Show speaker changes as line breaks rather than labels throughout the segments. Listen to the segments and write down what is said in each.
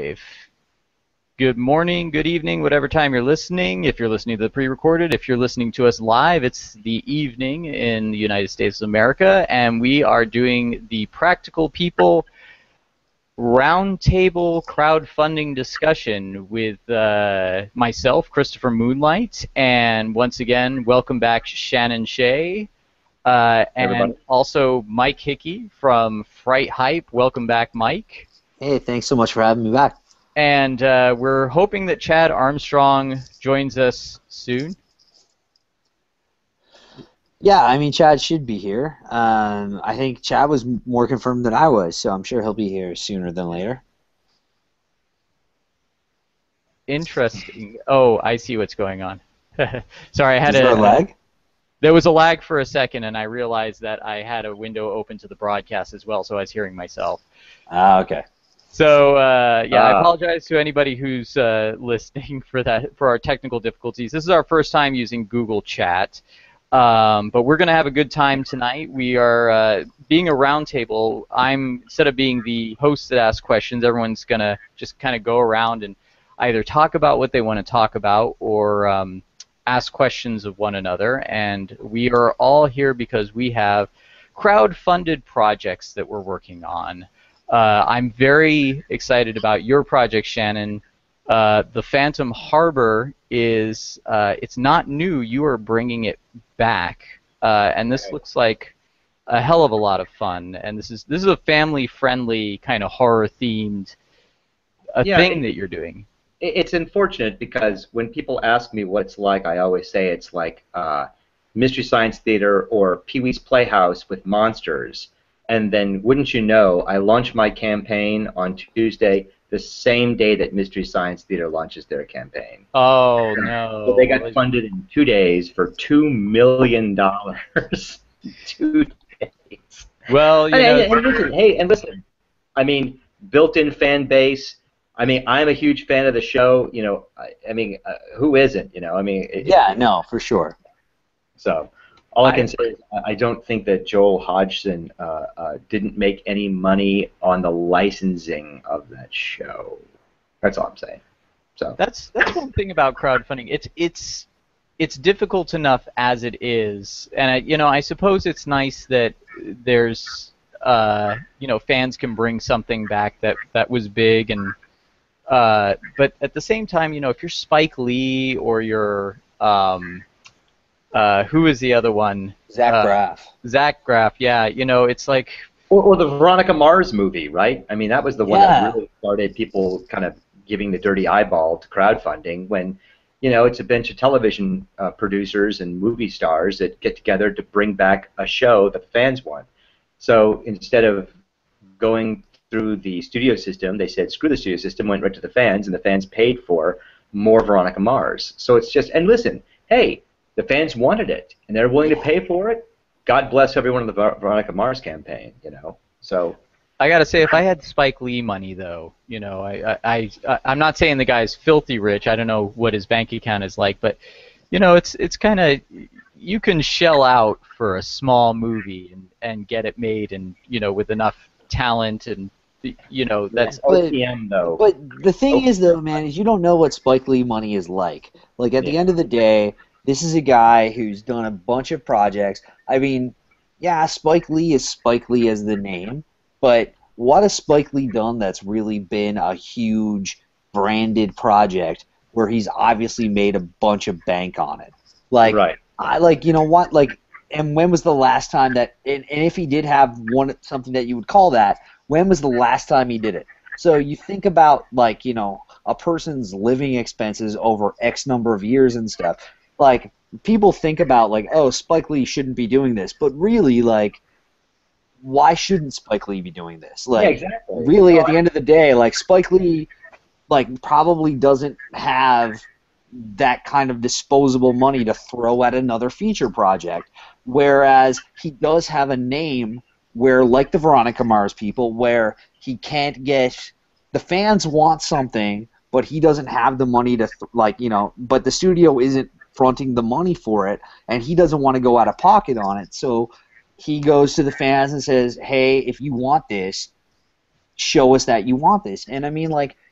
live. Good morning, good evening, whatever time you're listening. If you're listening to the pre-recorded, if you're listening to us live, it's the evening in the United States of America, and we are doing the Practical People Roundtable crowdfunding discussion with myself, Christopher Moonlight, and once again, welcome back Shannon Shea, and also Mike Hickey from Fright Hype. Welcome back, Mike.
Hey, thanks so much for having me back.
And we're hoping that Chad Armstrong joins us soon.
Yeah, I mean, Chad should be here. I think Chad was more confirmed than I was, so I'm sure he'll be here sooner than later.
Interesting. Oh, I see what's going on. Sorry, I had
a lag?
There was a lag for a second, and I realized that I had a window open to the broadcast as well, so I was hearing myself.
Ah, okay.
So, yeah, I apologize to anybody who's listening for our technical difficulties. This is our first time using Google Chat, but we're going to have a good time tonight. We are being a roundtable. Instead of being the host that asks questions, everyone's going to just kind of go around and either talk about what they want to talk about or ask questions of one another. And we are all here because we have crowd-funded projects that we're working on. I'm very excited about your project, Shannon. The Phantom Harbor is, it's not new. You are bringing it back, and this looks like a hell of a lot of fun. And this is a family-friendly kind of horror-themed thing that you're doing.
It's unfortunate because when people ask me what it's like, I always say it's like Mystery Science Theater or Pee-wee's Playhouse with monsters. And then, wouldn't you know, I launch my campaign on Tuesday, the same day that Mystery Science Theater launches their campaign.
Oh, no.
So they got funded in 2 days for $2 million. 2 days.
Well, you know...
And listen, I mean, built-in fan base. I mean, I'm a huge fan of the show. You know, I mean, who isn't? You know, I mean...
Yeah, no, for sure.
So... All I can say is I don't think that Joel Hodgson didn't make any money on the licensing of that show. That's all I'm saying. So
that's one thing about crowdfunding. It's difficult enough as it is, and I suppose it's nice that there's fans can bring something back that was big, and but at the same time, if you're Spike Lee or you're who is the other one?
Zach Braff.
Zach Braff, yeah. It's like...
Or the Veronica Mars movie, right? I mean, that was the one that really started people kind of giving the dirty eyeball to crowdfunding when, it's a bunch of television producers and movie stars that get together to bring back a show that the fans want. So instead of going through the studio system, they said, screw the studio system, went right to the fans, and the fans paid for more Veronica Mars. So it's just... And listen, hey... The fans wanted it, and they're willing to pay for it. God bless everyone in the Veronica Mars campaign, So
I gotta say, if I had Spike Lee money, though, I'm not saying the guy's filthy rich. I don't know what his bank account is like, but it's kind of, you can shell out for a small movie and get it made, and with enough talent and that's
OPM though.
But the thing is, though, man, is you don't know what Spike Lee money is like. Like at the end of the day. This is a guy who's done a bunch of projects. I mean, yeah, Spike Lee is Spike Lee as the name, but what has Spike Lee done that's really been a huge branded project where he's obviously made a bunch of bank on it? Like,
right.
And when was the last time that? And if he did have something that you would call that, when was the last time he did it? So you think about a person's living expenses over X number of years and stuff. Like, people think about, oh, Spike Lee shouldn't be doing this. But really, why shouldn't Spike Lee be doing this?
Yeah, exactly.
Really, at the end of the day, Spike Lee, probably doesn't have that kind of disposable money to throw at another feature project. Whereas he does have a name where, like the Veronica Mars people, where he can't get... The fans want something, but he doesn't have the money to, but the studio isn't fronting the money for it, and he doesn't want to go out of pocket on it. So he goes to the fans and says, hey, if you want this, show us that you want this. And I mean,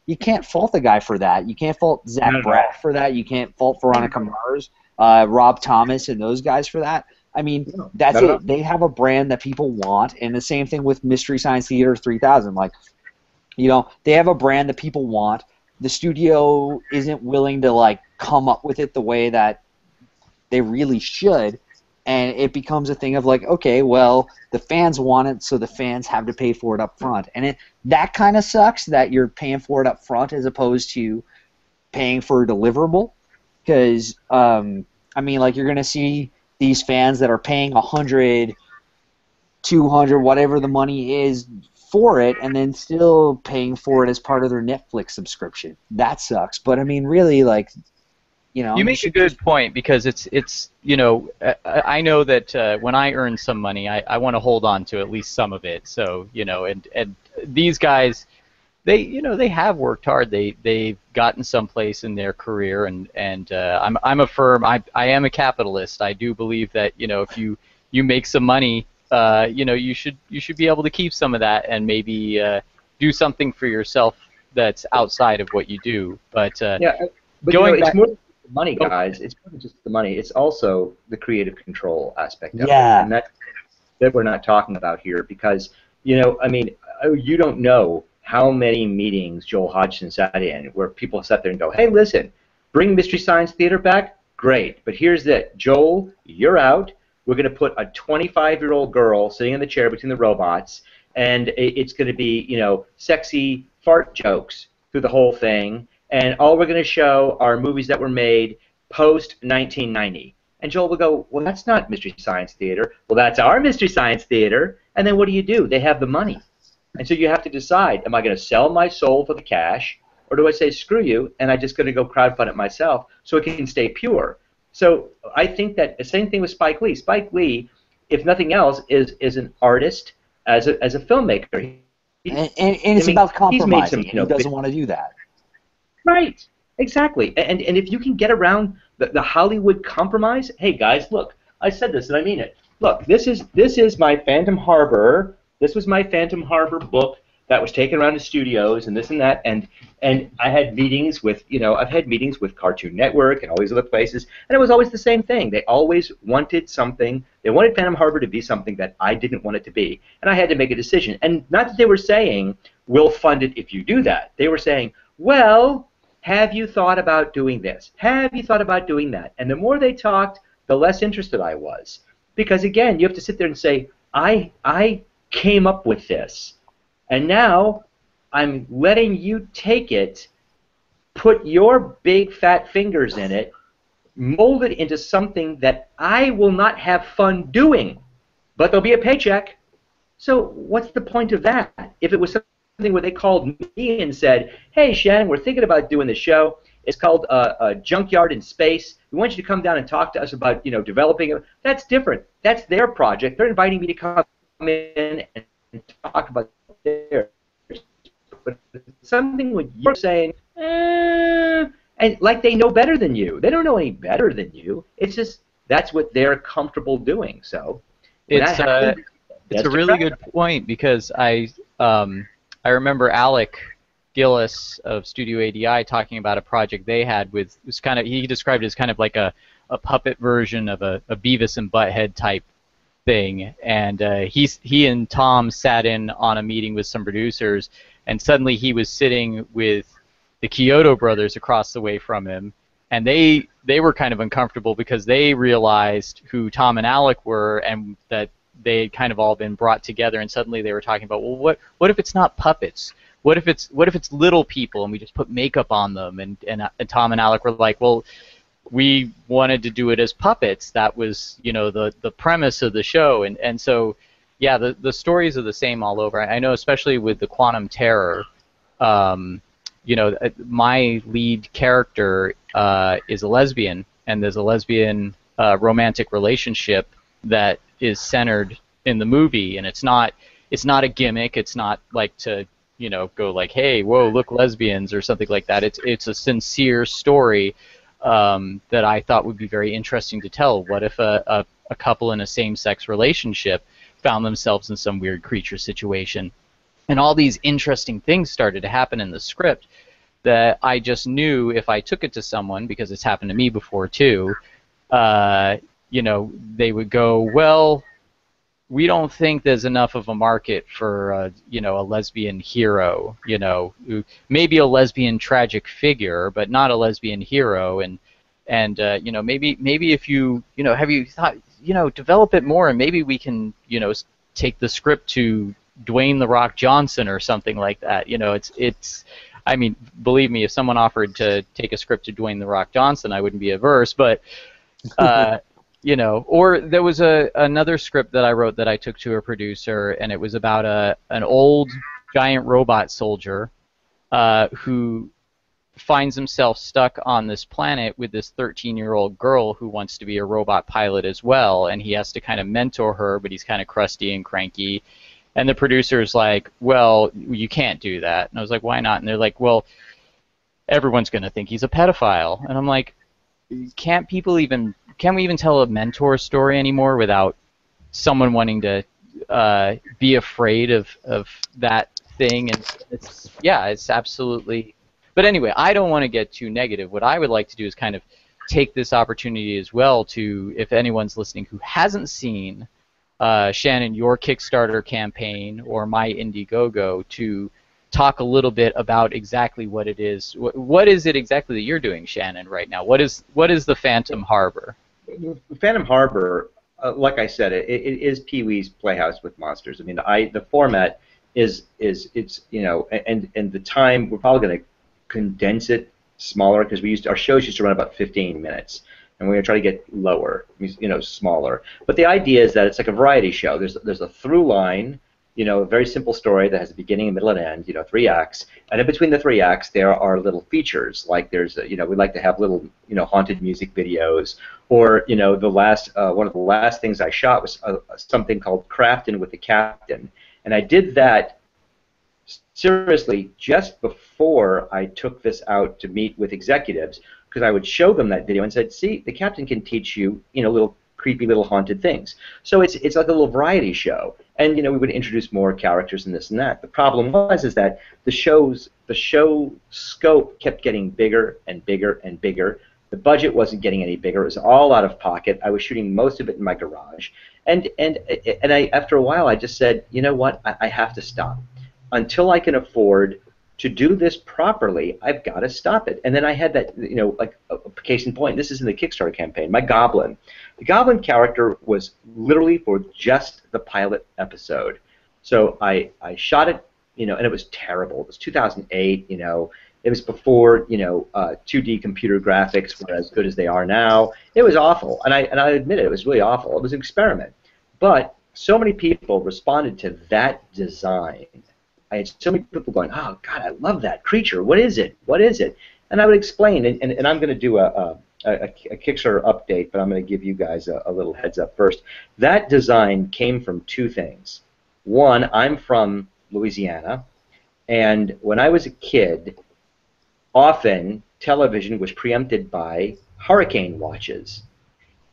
you can't fault the guy for that. You can't fault Zach Braff for that. You can't fault Veronica Mars, Rob Thomas, and those guys for that. I mean, that's it. They have a brand that people want, and the same thing with Mystery Science Theater 3000. Like, they have a brand that people want. The studio isn't willing to, like, come up with it the way that they really should, and it becomes a thing of, like, okay, well, the fans want it, so the fans have to pay for it up front. And that kind of sucks that you're paying for it up front as opposed to paying for a deliverable. Because, I mean, like, you're going to see these fans that are paying $100, $200, whatever the money is for it, and then still paying for it as part of their Netflix subscription. That sucks. But I mean, really, like,
you make a good point, because it's I know that when I earn some money, I want to hold on to at least some of it. So and these guys, they have worked hard. They've gotten someplace in their career, and I'm a firm. I am a capitalist. I do believe that if you make some money, you should be able to keep some of that and maybe do something for yourself that's outside of what you do. But
but it's more than the money, guys. It's more than just the money. It's also the creative control aspect of it, and that we're not talking about here, because I mean, you don't know how many meetings Joel Hodgson sat in where people sat there and go, hey, listen, bring Mystery Science Theater back? Great, but here's it. Joel, you're out. We're going to put a 25-year-old girl sitting in the chair between the robots, and it's going to be, sexy fart jokes through the whole thing, and all we're going to show are movies that were made post-1990. And Joel will go, well, that's not Mystery Science Theater. Well, that's our Mystery Science Theater. And then what do? They have the money. And so you have to decide, am I going to sell my soul for the cash, or do I say, screw you, and I'm just going to go crowdfund it myself so it can stay pure? So I think that the same thing with Spike Lee. Spike Lee, if nothing else, is an artist as a filmmaker.
And it's about compromising. He doesn't want to do that.
Right. Exactly. And if you can get around the Hollywood compromise, hey guys, look, I said this and I mean it. Look, this is my Phantom Harbor. This was my Phantom Harbor book that was taken around to studios and this and that, and I had meetings with, I've had meetings with Cartoon Network and all these other places, and it was always the same thing. They always wanted something. They wanted Phantom Harbor to be something that I didn't want it to be, and I had to make a decision. And not that they were saying, we'll fund it if you do that. They were saying, well, have you thought about doing this? Have you thought about doing that? And the more they talked, the less interested I was. Because, again, you have to sit there and say, I came up with this, and now I'm letting you take it, put your big fat fingers in it, mold it into something that I will not have fun doing, but there'll be a paycheck. So what's the point of that? If it was something where they called me and said, hey, Shannon, we're thinking about doing this show. It's called Junkyard in Space. We want you to come down and talk to us about, developing it. That's different. That's their project. They're inviting me to come in and talk about theirs. But something when you're saying, and like they know better than you. They don't know any better than you. It's just that's what they're comfortable doing. So
it's a really good point, because I remember Alec Gillis of Studio ADI talking about a project they had with, it was kind of, he described it as kind of like a puppet version of a Beavis and Butthead type thing, and he and Tom sat in on a meeting with some producers, and suddenly he was sitting with the Kyoto brothers across the way from him, and they were kind of uncomfortable because they realized who Tom and Alec were, and that they had kind of all been brought together, and suddenly they were talking about, well, what if it's not puppets? What if it's little people and we just put makeup on them? And Tom and Alec were like, well, we wanted to do it as puppets. That was, the premise of the show. And so, yeah, the stories are the same all over. I know, especially with the Quantum Terror, my lead character is a lesbian, and there's a lesbian romantic relationship that is centered in the movie, and it's not a gimmick. It's not like to go like, hey, whoa, look, lesbians or something like that. It's a sincere story that I thought would be very interesting to tell. What if a couple in a same-sex relationship found themselves in some weird creature situation? And all these interesting things started to happen in the script. that I just knew if I took it to someone, because it's happened to me before too, they would go, well, we don't think there's enough of a market for a lesbian hero, maybe a lesbian tragic figure, but not a lesbian hero, and maybe if have you thought, develop it more, and maybe we can take the script to Dwayne the Rock Johnson or something like that. It's I mean, believe me, if someone offered to take a script to Dwayne the Rock Johnson, I wouldn't be averse, but or there was another script that I wrote that I took to a producer, and it was about an old giant robot soldier who finds himself stuck on this planet with this 13-year-old girl who wants to be a robot pilot as well, and he has to kind of mentor her, but he's kind of crusty and cranky. And the producer's like, well, you can't do that. And I was like, why not? And they're like, well, everyone's going to think he's a pedophile. And I'm like, can we even tell a mentor story anymore without someone wanting to be afraid of that thing? And it's absolutely. But anyway, I don't want to get too negative. What I would like to do is kind of take this opportunity as well to, if anyone's listening who hasn't seen Shannon, your Kickstarter campaign or my Indiegogo, to talk a little bit about exactly what it is. What is it exactly that you're doing, Shannon, right now? What is the Phantom Harbor?
Phantom Harbor, like I said, it is Pee-wee's Playhouse with monsters. I mean, the format is it's and the time, we're probably going to condense it smaller, because our shows used to run about 15 minutes. And we're going to try to get lower, smaller. But the idea is that it's like a variety show. There's a through line, a very simple story that has a beginning, a middle, and end, 3 acts. And in between the 3 acts, there are little features. Like there's, we like to have little, haunted music videos. Or, the last, one of the last things I shot was something called Craftin' with the Captain. And I did that seriously just before I took this out to meet with executives, because I would show them that video and said, see, the captain can teach you, little creepy little haunted things. So it's like a little variety show. And, we would introduce more characters and this and that. The problem is that the show scope kept getting bigger and bigger and bigger. The budget wasn't getting any bigger. It was all out of pocket. I was shooting most of it in my garage. And I, after a while, I just said, you know what, I have to stop. Until I can afford to do this properly, I've got to stop it. And then I had that, like a case in point. This is in the Kickstarter campaign. My Goblin. The Goblin character was literally for just the pilot episode. So I shot it, and it was terrible. It was 2008, It was before, 2D computer graphics were as good as they are now. It was awful. And I admit it, it was really awful. It was an experiment. But so many people responded to that design. I had so many people going, oh, God, I love that creature. What is it? What is it? And I would explain, and I'm going to do a Kickstarter update, but I'm going to give you guys a little heads up first. That design came from 2 things. One, I'm from Louisiana, and when I was a kid, often television was preempted by hurricane watches.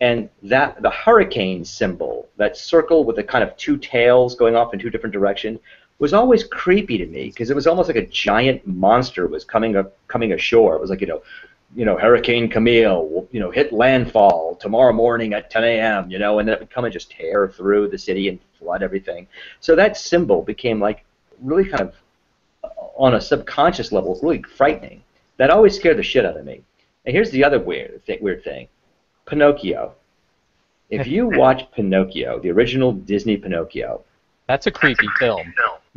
And the hurricane symbol, that circle with the kind of 2 tails going off in 2 different directions, was always creepy to me, because it was almost like a giant monster was coming ashore. It was like, Hurricane Camille will, hit landfall tomorrow morning at 10 a.m., and then it would come and just tear through the city and flood everything. So that symbol became like really kind of, on a subconscious level, really frightening. That always scared the shit out of me. And here's the other weird thing. Pinocchio. If you watch Pinocchio, the original Disney Pinocchio,
that's a creepy film.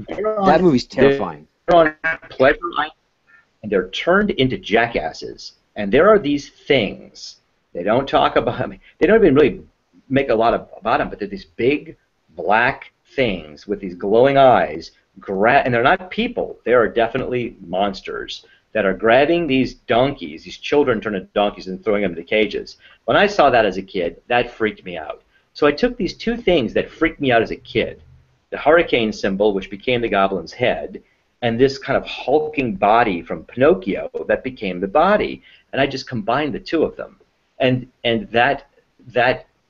That movie's terrifying.
They're on Pleasure Island, and they're turned into jackasses. And there are these things. They don't talk about them. They don't even really make a lot about them, but they're these big black things with these glowing eyes. And they're not people. They are definitely monsters that are grabbing these donkeys, these children turned into donkeys, and throwing them into cages. When I saw that as a kid, that freaked me out. So I took these 2 things that freaked me out as a kid. The hurricane symbol, which became the goblin's head, and this kind of hulking body from Pinocchio that became the body, and I just combined the 2 of them, and that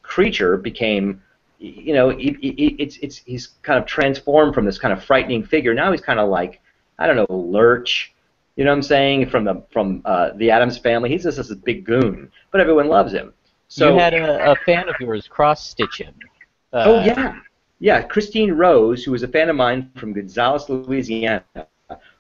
creature became, he's kind of transformed from this kind of frightening figure. Now he's kind of like, I don't know, Lurch, You know what I'm saying? From the Addams Family. He's just this big goon, but everyone loves him.
You
So
had a fan of yours cross-stitch him.
oh
Uh,
yeah, yeah. Christine Rose, who was a fan of mine from Gonzales, Louisiana,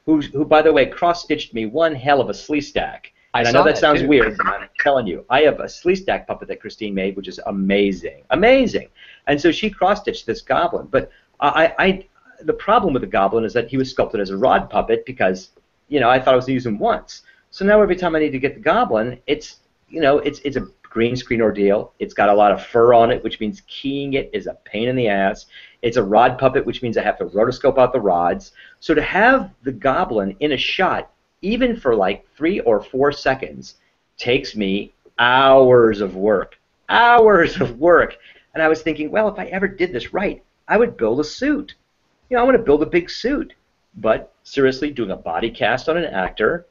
who by the way cross-stitched me one hell of a slee stack.
I
And I know
saw
that
that
sounds
too.
weird, but I'm telling you, I have a slee stack puppet that Christine made, which is amazing, amazing. And so she cross-stitched this goblin. But the problem with the goblin is that he was sculpted as a rod puppet because, I thought I was going to use him once. So now every time I need to get the goblin, it's a green screen ordeal. It's got a lot of fur on it, which means keying it is a pain in the ass. It's a rod puppet, which means I have to rotoscope out the rods. So to have the goblin in a shot, even for like 3 or 4 seconds, takes me hours of work. Hours of work. And I was thinking, well, if I ever did this right, I would build a suit. I want to build a big suit. But seriously, doing a body cast on an actor,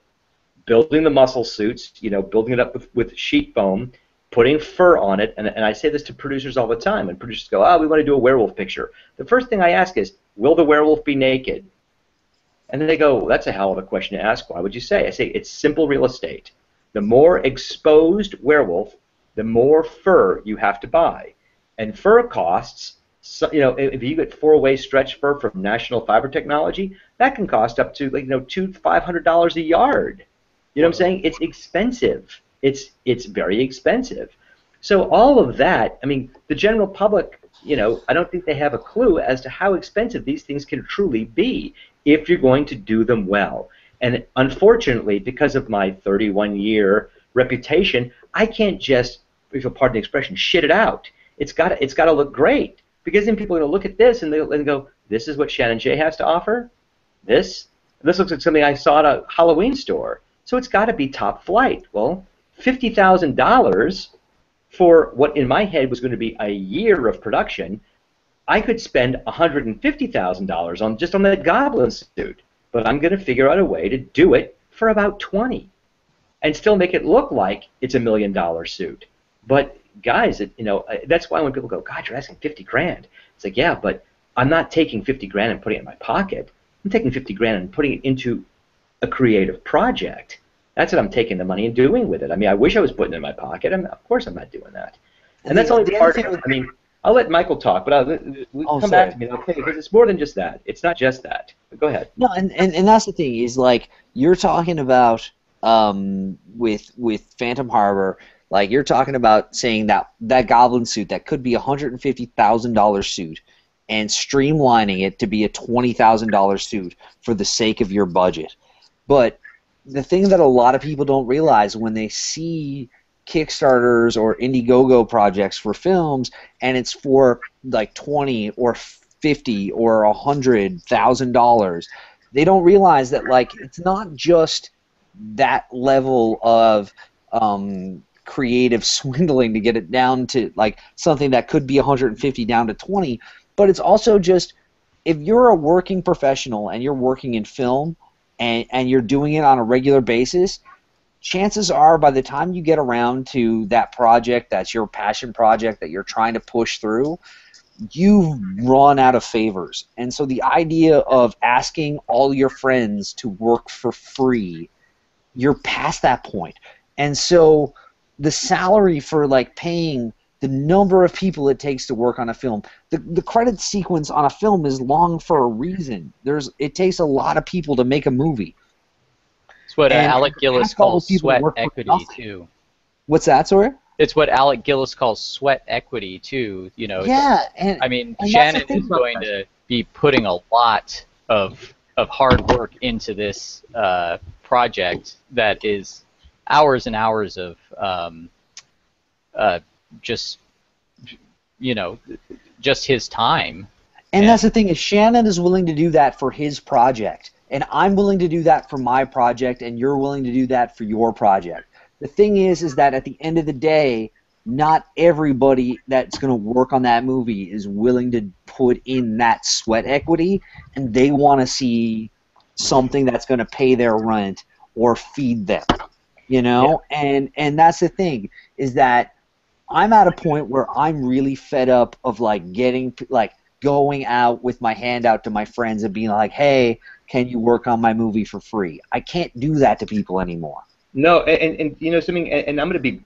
building the muscle suits, building it up with sheet foam, putting fur on it, and I say this to producers all the time, and producers go, we want to do a werewolf picture. The first thing I ask is, will the werewolf be naked? And then they go, well, that's a hell of a question to ask. Why would you say? I say, it's simple real estate. The more exposed werewolf, the more fur you have to buy. And fur costs, if you get 4-way stretch fur from National Fiber Technology, that can cost up to $200 to $500 a yard. You know what I'm saying? It's expensive. It's very expensive. So all of that, I mean, the general public, I don't think they have a clue as to how expensive these things can truly be if you're going to do them well. And unfortunately, because of my 31-year reputation, I can't just, if you'll pardon the expression, shit it out. It's got to look great, because then people are going to look at this and they'll go, this is what Shannon J has to offer? This looks like something I saw at a Halloween store. So it's got to be top flight. Well, $50,000 for what in my head was going to be a year of production, I could spend $150,000 on the goblin suit. But I'm going to figure out a way to do it for about 20, and still make it look like it's a $1 million suit. But guys, that's why when people go, God, you're asking 50 grand. It's like, yeah, but I'm not taking 50 grand and putting it in my pocket. I'm taking 50 grand and putting it into a creative project. That's what I'm taking the money and doing with it. I mean, I wish I was putting it in my pocket. Of course I'm not doing that. And that's only part of it. I mean, I'll let Michael talk, but come back to me, okay? Because it's more than just that. It's not just that. But go ahead.
No, and that's the thing is, like, you're talking about with Phantom Harbor, like, you're talking about saying that goblin suit that could be a $150,000 suit, and streamlining it to be a $20,000 suit for the sake of your budget. But the thing that a lot of people don't realize when they see Kickstarters or Indiegogo projects for films, and it's for like $20 or $50 or $100,000, they don't realize that, like, it's not just that level of creative swindling to get it down to like something that could be 150 down to 20, but it's also just, if you're a working professional and you're working in film and you're doing it on a regular basis, chances are by the time you get around to that project that's your passion project that you're trying to push through, you've run out of favors. And so the idea of asking all your friends to work for free, you're past that point. And so the salary for like paying the number of people it takes to work on a film, the credit sequence on a film is long for a reason. It takes a lot of people to make a movie.
It's what Alec Gillis calls sweat equity too.
What's that, sorry?
It's what Alec Gillis calls sweat equity too.
Yeah, and
Shannon is going to be putting a lot of hard work into this project that is hours and hours of just his time.
And that's the thing, is Shannon is willing to do that for his project, and I'm willing to do that for my project, and you're willing to do that for your project. The thing is that at the end of the day, not everybody that's going to work on that movie is willing to put in that sweat equity, and they want to see something that's going to pay their rent or feed them, Yeah. And that's the thing, is that I'm at a point where I'm really fed up of like going out with my hand out to my friends and being like, hey, can you work on my movie for free? I can't do that to people anymore.
No, and you know something, and I'm going to be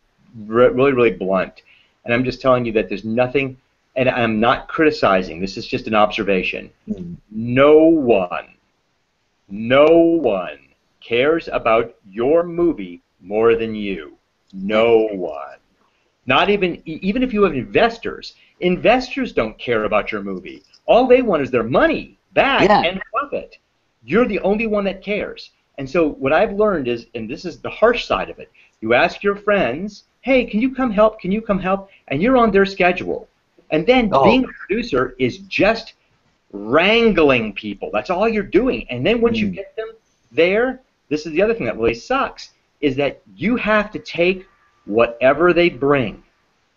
really, really blunt, and I'm just telling you that there's nothing, and I'm not criticizing, this is just an observation.
Mm.
No one cares about your movie more than you. No one. Not even if you have investors. Investors don't care about your movie. All they want is their money back
Yeah.
and profit. You're the only one that cares. And so what I've learned is, and this is the harsh side of it, you ask your friends, hey, can you come help? Can you come help? And you're on their schedule. And then
Oh.
being a producer is just wrangling people. That's all you're doing. And then once you get them there, this is the other thing that really sucks, is that you have to take whatever they bring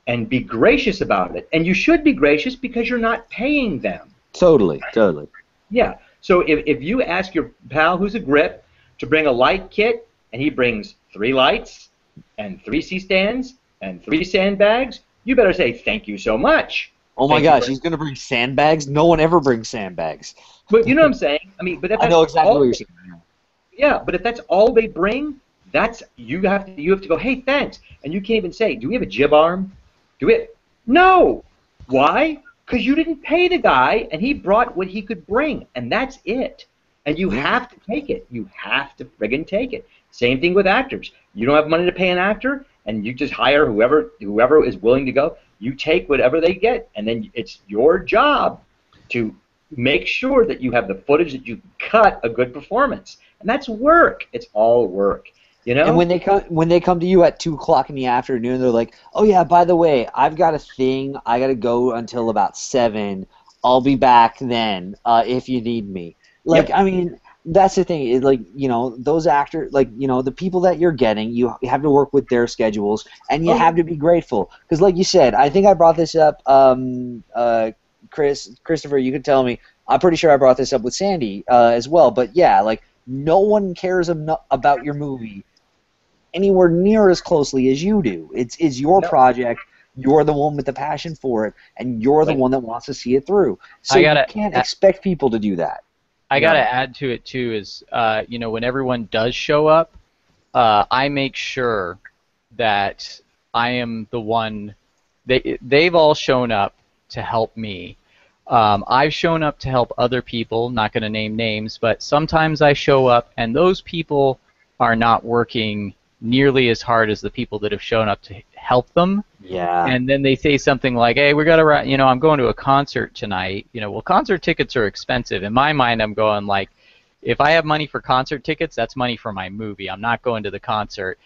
and be gracious about it. And you should be gracious because you're not paying them.
Totally, totally.
Yeah. So if you ask your pal who's a grip to bring a light kit, and he brings 3 lights and 3 C-stands and 3 sandbags, you better say thank you so much.
Oh my gosh, he's going to bring sandbags? No one ever brings sandbags.
But you know what I'm saying? I mean, but if
I know exactly what you're saying.
Yeah, but if that's all they bring, that's you have to go, hey, thanks. And you can't even say, do we have a jib arm? Do we? No. Why? Because you didn't pay the guy, and he brought what he could bring, and that's it. And you have to take it. You have to friggin' take it. Same thing with actors. You don't have money to pay an actor, and you just hire whoever is willing to go. You take whatever they get, and then it's your job to make sure that you have the footage that you cut a good performance. And that's work. It's all work. You know?
And when they come to you at 2:00 in the afternoon, they're like, "Oh yeah, by the way, I've got a thing. I got to go until about 7. I'll be back then if you need me." Like,
Yep.
I mean, that's the thing. Is like, you know, those actors, like, you know, the people that you're getting, you have to work with their schedules, and you have to be grateful. Because, like you said, I think I brought this up. Christopher, you could tell me. I'm pretty sure I brought this up with Sandy as well. But yeah, like, no one cares about your movie anywhere near as closely as you do. It's your project. You're the one with the passion for it, and you're the one that wants to see it through. So you can't expect people to do that.
I gotta add to it too is you know, when everyone does show up, I make sure that I am the one. They've all shown up to help me. I've shown up to help other people. Not going to name names, but sometimes I show up and those people are not working nearly as hard as the people that have shown up to help them.
Yeah.
And then they say something like, "Hey, we got to, you know, I'm going to a concert tonight." You know, well, concert tickets are expensive. In my mind, I'm going like, if I have money for concert tickets, that's money for my movie. I'm not going to the concert.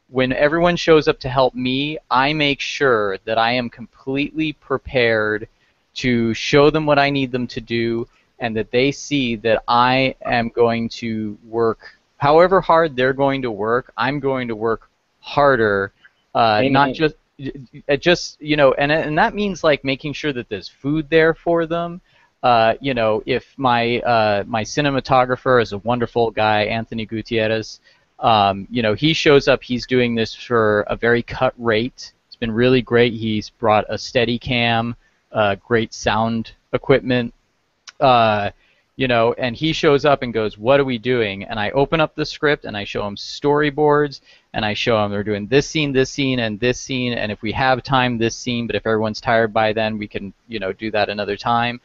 When everyone shows up to help me, I make sure that I am completely prepared to show them what I need them to do, and that they see that I am going to work however hard they're going to work. I'm going to work harder, not just you know, and that means like making sure that there's food there for them. You know, if my my cinematographer is a wonderful guy, Anthony Gutierrez. You know, he shows up. He's doing this for a very cut rate. It's been really great. He's brought a Steadicam, great sound equipment. You know, and he shows up and goes, "What are we doing?" And I open up the script and I show him storyboards, and I show him they're doing this scene, and this scene, and if we have time, this scene. But if everyone's tired by then, we can, you know, do that another time.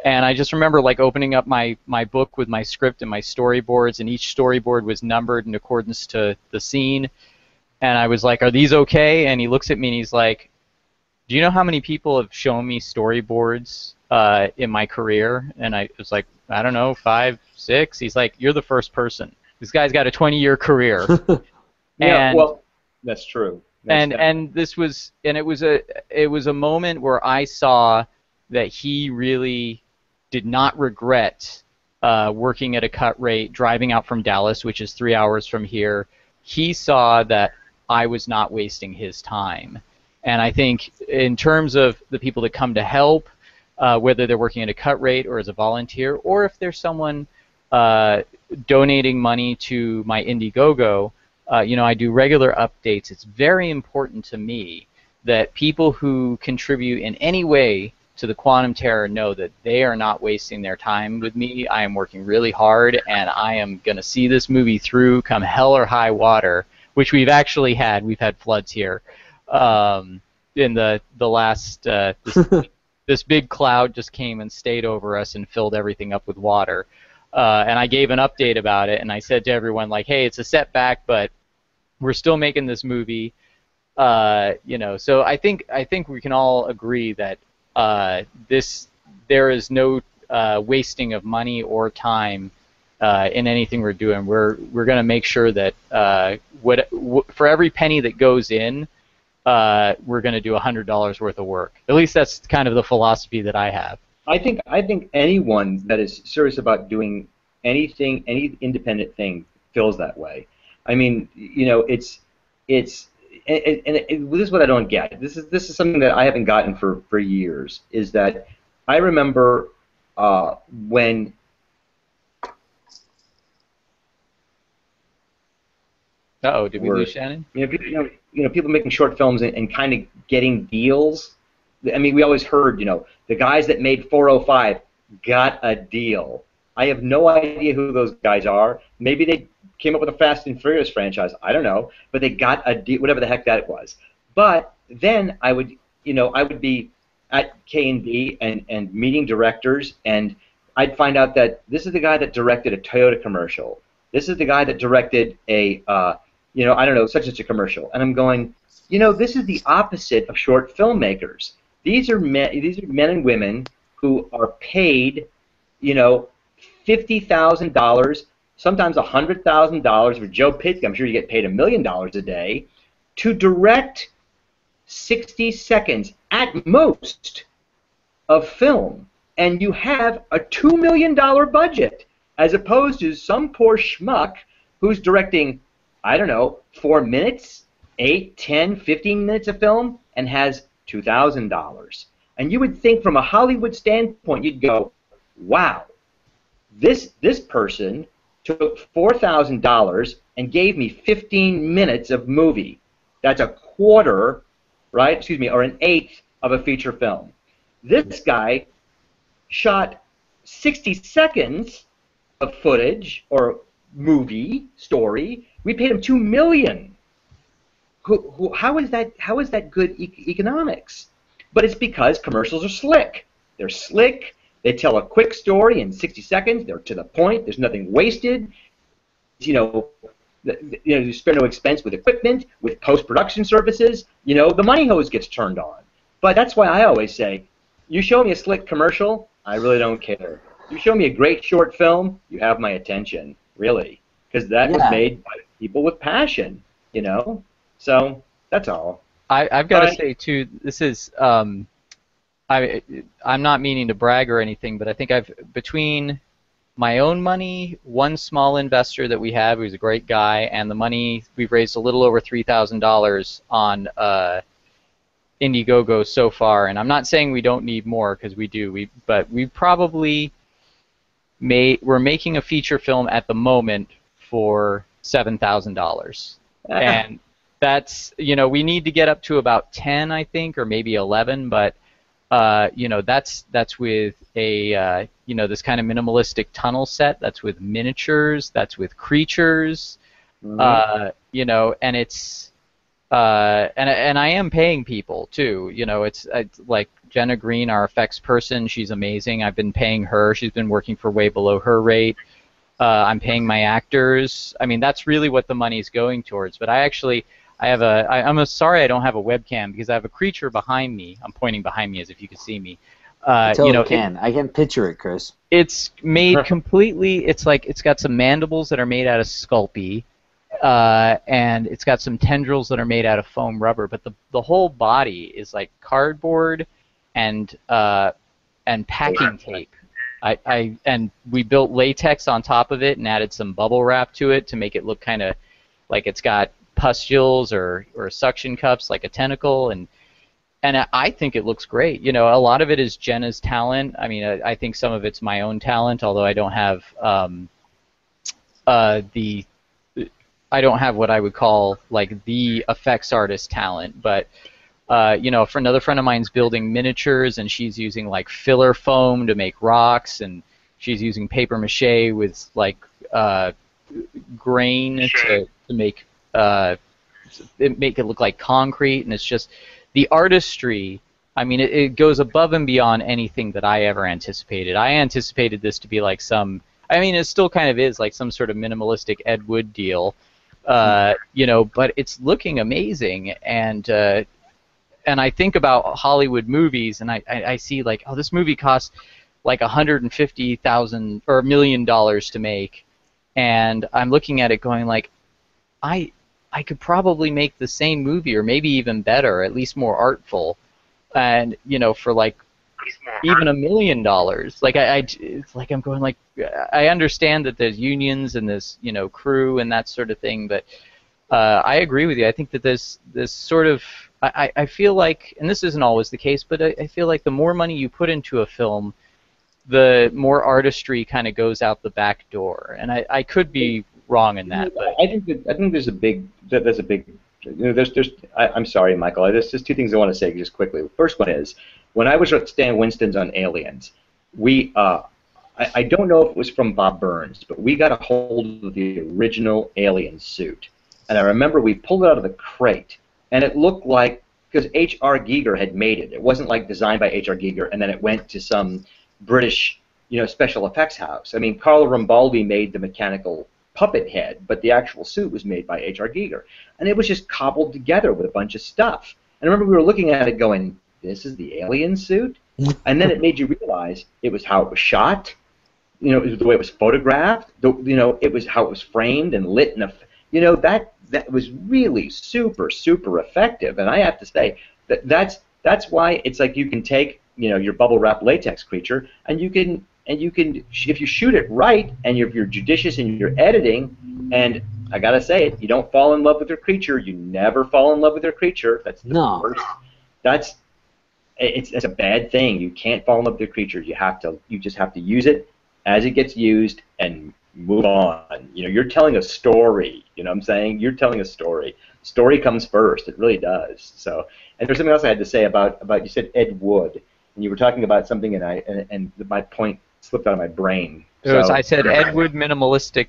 And I just remember like opening up my book with my script and my storyboards, and each storyboard was numbered in accordance to the scene. And I was like, "Are these okay?" And he looks at me and he's like, "Do you know how many people have shown me storyboards in my career?" And I was like, "I don't know, 5, 6. He's like, "You're the first person. This guy's got a 20-year career."
Yeah,
and,
well, that's true.
And this was, and it was a moment where I saw that he really did not regret working at a cut rate, driving out from Dallas, which is 3 hours from here. He saw that I was not wasting his time. And I think in terms of the people that come to help, whether they're working at a cut rate or as a volunteer, or if there's someone donating money to my Indiegogo, you know, I do regular updates. It's very important to me that people who contribute in any way to the Quantum Terror know that they are not wasting their time with me. I am working really hard, and I am going to see this movie through, come hell or high water, which we've actually had. We've had floods here. In the last this big cloud just came and stayed over us and filled everything up with water. And I gave an update about it, and I said to everyone, like, hey, it's a setback, but we're still making this movie. So I think we can all agree that there is no wasting of money or time in anything we're doing. We're going to make sure that for every penny that goes in, we're going to do $100 worth of work. At least that's kind of the philosophy that I have.
I think anyone that is serious about doing anything, any independent thing, feels that way. I mean, this is what I don't get. This is something that I haven't gotten for years. Is that I remember when.
Uh-oh, did we lose Shannon?
People making short films and kind of getting deals. I mean, we always heard, the guys that made 405 got a deal. I have no idea who those guys are. Maybe they came up with a Fast and Furious franchise. I don't know, but they got a deal, whatever the heck that was. But then I would be at K&B and meeting directors, and I'd find out that this is the guy that directed a Toyota commercial. This is the guy that directed a I don't know, such and such a commercial. And I'm going, this is the opposite of short filmmakers. These are men and women who are paid, $50,000, sometimes $100,000 for Joe Pitt. I'm sure you get paid $1 million a day to direct 60 seconds at most of film, and you have a $2 million budget, as opposed to some poor schmuck who's directing, I don't know, 4 minutes, 8, 10, 15 minutes of film, and has $2,000. And you would think from a Hollywood standpoint, you'd go, wow, this person took $4,000 and gave me 15 minutes of movie. That's a quarter, right? Excuse me, or an eighth of a feature film. This guy shot 60 seconds of footage or movie story. We paid him $2 million. How is that good economics? But it's because commercials are slick. They're slick. They tell a quick story in 60 seconds. They're to the point. There's nothing wasted. You spare no expense with equipment, with post-production services. The money hose gets turned on. But that's why I always say, you show me a slick commercial, I really don't care. You show me a great short film, you have my attention, really, because that was made by people with passion. So that's all.
I've got to say too, this is I'm not meaning to brag or anything, but I think between my own money, one small investor that we have who's a great guy, and the money we've raised a little over $3,000 on Indiegogo so far. And I'm not saying we don't need more, because we do. But we probably we're making a feature film at the moment for $7,000, and that's we need to get up to about 10, I think, or maybe 11, but that's with a this kind of minimalistic tunnel set. That's with miniatures. That's with creatures. Mm-hmm. And it's and I am paying people too. It's like Jenna Green, our effects person. She's amazing. I've been paying her. She's been working for way below her rate. I'm paying my actors. I mean, that's really what the money's going towards. But I'm sorry I don't have a webcam, because I have a creature behind me. I'm pointing behind me as if you could see me.
I totally can. I can picture it, Chris.
It's made completely. It's like it's got some mandibles that are made out of Sculpey, and it's got some tendrils that are made out of foam rubber. But the whole body is like cardboard and packing tape. And we built latex on top of it and added some bubble wrap to it to make it look kind of like it's got pustules or suction cups, like a tentacle, and I think it looks great. A lot of it is Jenna's talent. I mean, I think some of it's my own talent, although I don't have what I would call like the effects artist talent. But For another friend of mine's building miniatures, and she's using like filler foam to make rocks, and she's using paper mache with like grain to make it look like concrete, and it's just the artistry. I mean, it goes above and beyond anything that I ever anticipated. I anticipated this to be like I mean, it still kind of is like some sort of minimalistic Ed Wood deal, but it's looking amazing, and I think about Hollywood movies, and I see like, oh, this movie cost like $150,000 or $1 million to make, and I'm looking at it going like, I could probably make the same movie, or maybe even better, or at least more artful, and for like even $1 million. Like it's like I'm going like, I understand that there's unions and there's crew and that sort of thing, but I agree with you. I think that this sort of I feel like, and this isn't always the case, but I feel like the more money you put into a film, the more artistry kind of goes out the back door. And I could be wrong in that, but
I think there's a big I'm sorry, Michael. There's just two things I want to say just quickly. The first one is, when I was at Stan Winston's on Aliens, I don't know if it was from Bob Burns, but we got a hold of the original Alien suit, and I remember we pulled it out of the crate, and it looked like, because H.R. Giger had made it. It wasn't like designed by H.R. Giger and then it went to some British, special effects house. I mean, Carlo Rambaldi made the mechanical puppet head, but the actual suit was made by H.R. Giger, and it was just cobbled together with a bunch of stuff. And I remember we were looking at it going, this is the Alien suit? And then it made you realize it was how it was shot, it was the way it was photographed, it was how it was framed and lit, that was really super, super effective. And I have to say that's why it's like you can take your bubble wrap latex creature, and you can if you shoot it right and you're judicious in your editing, and I gotta say it, you don't fall in love with your creature. You never fall in love with your creature. That's the worst. It's a bad thing. You can't fall in love with your creature. You just have to use it as it gets used and move on. You're telling a story. You know what I'm saying? You're telling a story. Story comes first. It really does. So, and there's something else I had to say about you said Ed Wood, and you were talking about something, and my point slipped out of my brain.
I said Ed Wood minimalistic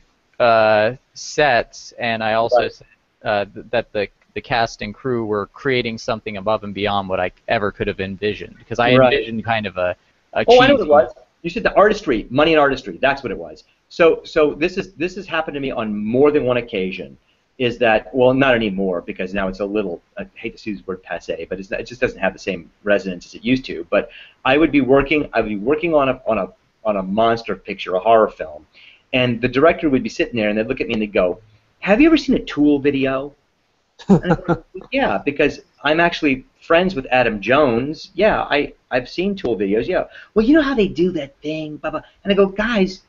sets, and I also said that the cast and crew were creating something above and beyond what I ever could have envisioned, because I envisioned kind of a cheesy...
I know what it was. You said the artistry, money and artistry. That's what it was. So this has happened to me on more than one occasion. Is that, well, not anymore, because now it's a little, I hate to use the word passe, but it just doesn't have the same resonance as it used to. But I would be working on a monster picture, a horror film, and the director would be sitting there and they'd look at me and they'd go, "Have you ever seen a Tool video?" And I go, "Yeah, because I'm actually friends with Adam Jones. Yeah, I've seen Tool videos. Yeah. Well, you know how they do that thing, blah blah." And I go, "Guys,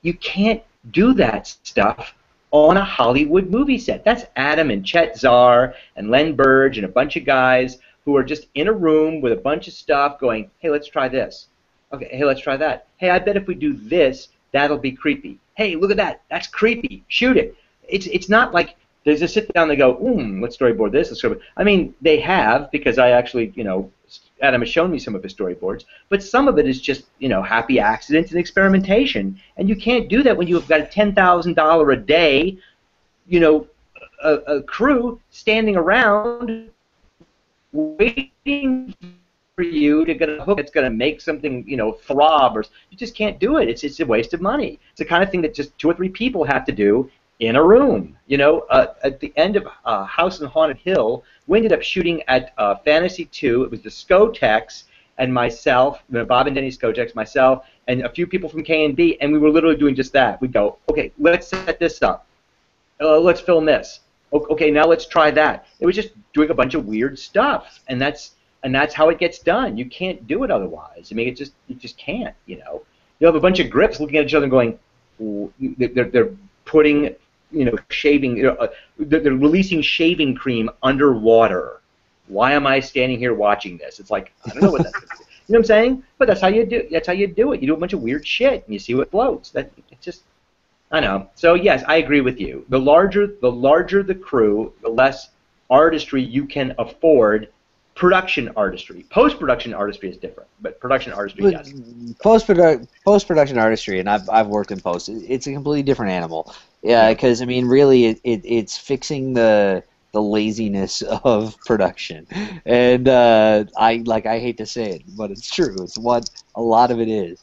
you can't do that stuff on a Hollywood movie set. That's Adam and Chet Zar and Len Burge and a bunch of guys who are just in a room with a bunch of stuff going, hey, let's try this. Okay, hey, let's try that. Hey, I bet if we do this, that'll be creepy. Hey, look at that. That's creepy. Shoot it." It's not like they just sit down and they go, let's storyboard this. I mean, they have, because I actually, Adam has shown me some of his storyboards, but some of it is just, happy accidents and experimentation. And you can't do that when you've got a $10,000 a day, a crew standing around waiting for you to get a hook that's going to make something, throb. Or you just can't do it. It's a waste of money. It's the kind of thing that just 2 or 3 people have to do in a room. At the end of House on Haunted Hill, we ended up shooting at Fantasy 2. It was the Skotex and myself, Bob and Denny Skotex, myself, and a few people from K&B, and we were literally doing just that. We'd go, okay, let's set this up. Let's film this. Okay, now let's try that. It was just doing a bunch of weird stuff, and that's how it gets done. You can't do it otherwise. I mean, you just can't. You have a bunch of grips looking at each other and going, they're putting, shaving, they're releasing shaving cream underwater. Why am I standing here watching this? It's like, I don't know what that's. You know what I'm saying? But that's how you do. That's how you do it. You do a bunch of weird shit and you see what floats. It's just, I know. So yes, I agree with you. The larger the crew, the less artistry you can afford production artistry. Post-production artistry is different, but production artistry, yes.
Post-production artistry, and I've worked in post. It's a completely different animal. Yeah, because I mean, really, it's fixing the laziness of production, and I hate to say it, but it's true. It's what a lot of it is.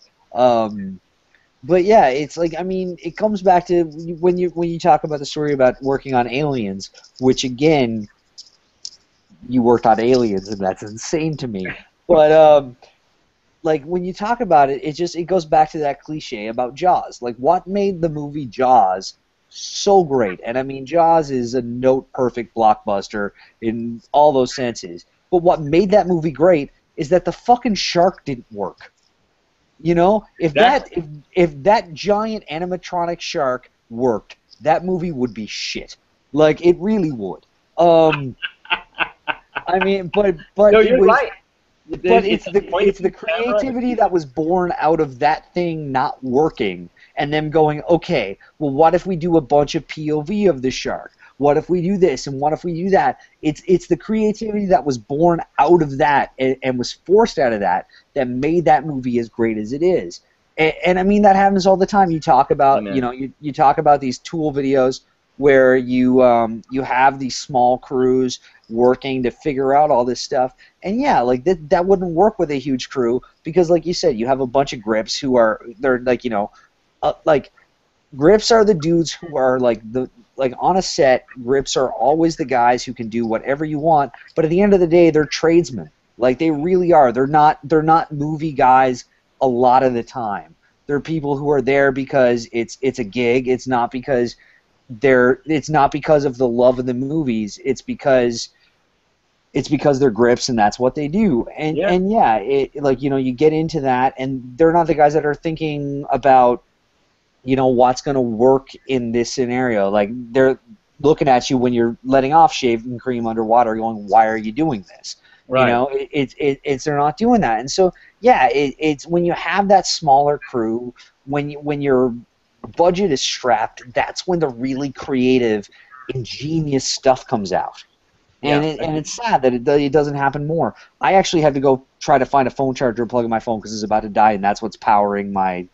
But yeah, it's like, I mean, it comes back to when you talk about the story about working on Aliens, which again, you worked on Aliens, and that's insane to me. But like when you talk about it, it goes back to that cliche about Jaws. Like, what made the movie Jaws so great? And I mean, Jaws is a note perfect blockbuster in all those senses. But what made that movie great is that the fucking shark didn't work. You know, if that giant animatronic shark worked, that movie would be shit. Like, it really would. I mean, but
no,
it
you're
was,
right.
but it's the creativity that was born out of that thing not working, and them going, okay, well, what if we do a bunch of POV of the shark? What if we do this, and what if we do that? It's the creativity that was born out of that and was forced out of that made that movie as great as it is. And I mean, that happens all the time. You talk about,
Amen.
you know, you talk about these tool videos where you have these small crews working to figure out all this stuff. And yeah, like that wouldn't work with a huge crew because, like you said, you have a bunch of grips they're like, you know, like grips are the dudes who are like on a set. Grips are always the guys who can do whatever you want, but at the end of the day, they're tradesmen. Like, they really are. They're not movie guys a lot of the time. They're people who are there because it's a gig. It's not because of the love of the movies. It's because they're grips and that's what they do. And like, you know, you get into that and they're not the guys that are thinking about, you know, what's going to work in this scenario. Like, they're looking at you when you're letting off shaving cream underwater going, why are you doing this? Right. You know, it's they're not doing that. And so, yeah, it's when you have that smaller crew, when your budget is strapped, that's when the really creative, ingenious stuff comes out. And it's sad that it doesn't happen more. I actually had to go try to find a phone charger to plug in my phone because it's about to die, and that's what's powering my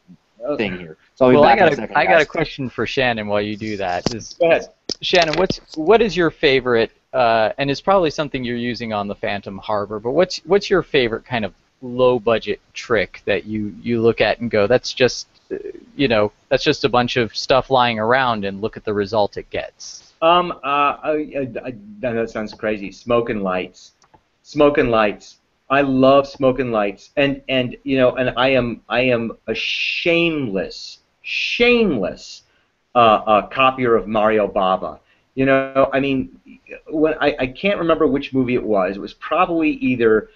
thing here. So
well, I got a question for Shannon while you do that.
Go ahead.
Shannon, what is your favorite, and it's probably something you're using on the Phantom Harbor, but what's your favorite kind of low-budget trick that you look at and go, that's just a bunch of stuff lying around and look at the result it gets?
That sounds crazy. Smoke and lights. I love smoke and lights, and you know, and I am a shameless copier of Mario Bava. You know, I mean, when I can't remember which movie it was. It was probably either